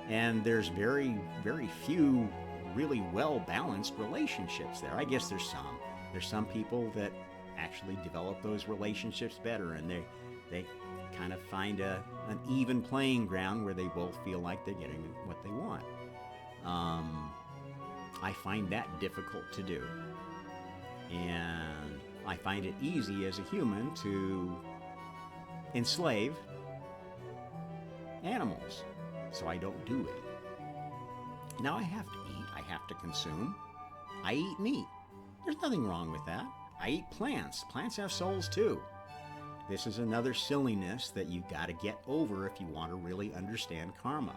And there's very, very few really well-balanced relationships there. I guess there's some. There's some people that actually develop those relationships better, and they kind of find an even playing ground where they both feel like they're getting what they want. I find that difficult to do. And I find it easy as a human to enslave animals, so I don't do it. Now I have to eat, I have to consume. I eat meat. There's nothing wrong with that. I eat plants. Plants have souls too. This is another silliness that you got to get over if you want to really understand karma.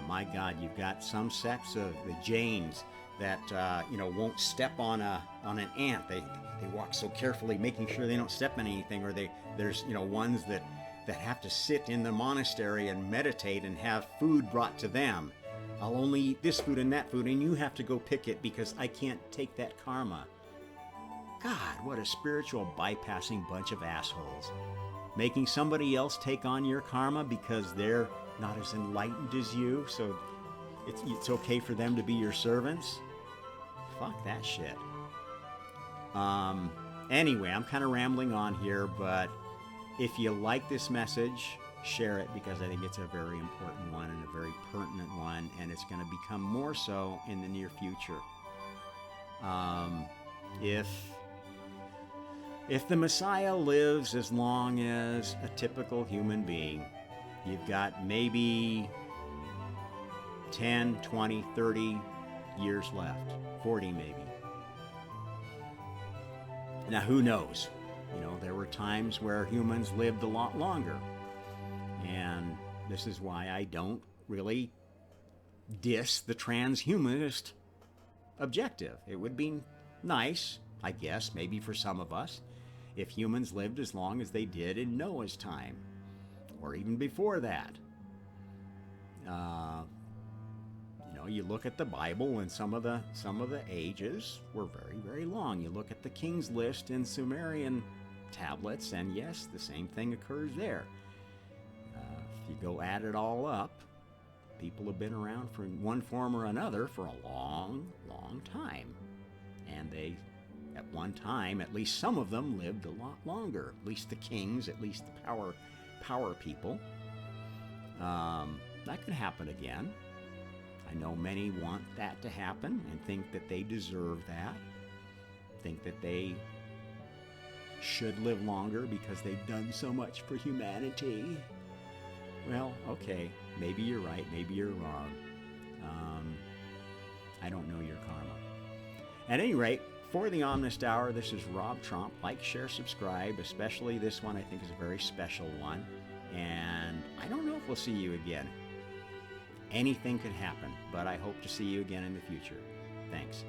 My God, you've got some sects of the Jains that won't step on an ant. They walk so carefully, making sure they don't step on anything. Or there's ones that have to sit in the monastery and meditate and have food brought to them. I'll only eat this food and that food, and you have to go pick it because I can't take that karma. God, what a spiritual bypassing bunch of assholes. Making somebody else take on your karma because they're not as enlightened as you, so it's okay for them to be your servants? Fuck that shit. Anyway, I'm kind of rambling on here, but if you like this message, share it, because I think it's a very important one and a very pertinent one, and it's going to become more so in the near future. If the Messiah lives as long as a typical human being, you've got maybe 10, 20, 30 years left, 40 maybe. Now, who knows? There were times where humans lived a lot longer. And this is why I don't really diss the transhumanist objective. It would be nice, I guess, maybe for some of us, if humans lived as long as they did in Noah's time, or even before that. You look at the Bible, and some of the ages were very, very long. You look at the King's List in Sumerian tablets, and yes, the same thing occurs there. If you go add it all up, people have been around for one form or another for a long, long time. And they, at one time, at least some of them lived a lot longer. At least the kings, at least the power people. That could happen again. I know many want that to happen and think that they deserve that. Think that they should live longer because they've done so much for humanity. Well, okay, maybe you're right, maybe you're wrong. I don't know your karma. At any rate, for the Omnist Hour, this is Rob Trump. Like, share, subscribe, especially this one I think is a very special one. And I don't know if we'll see you again. Anything could happen, but I hope to see you again in the future. Thanks.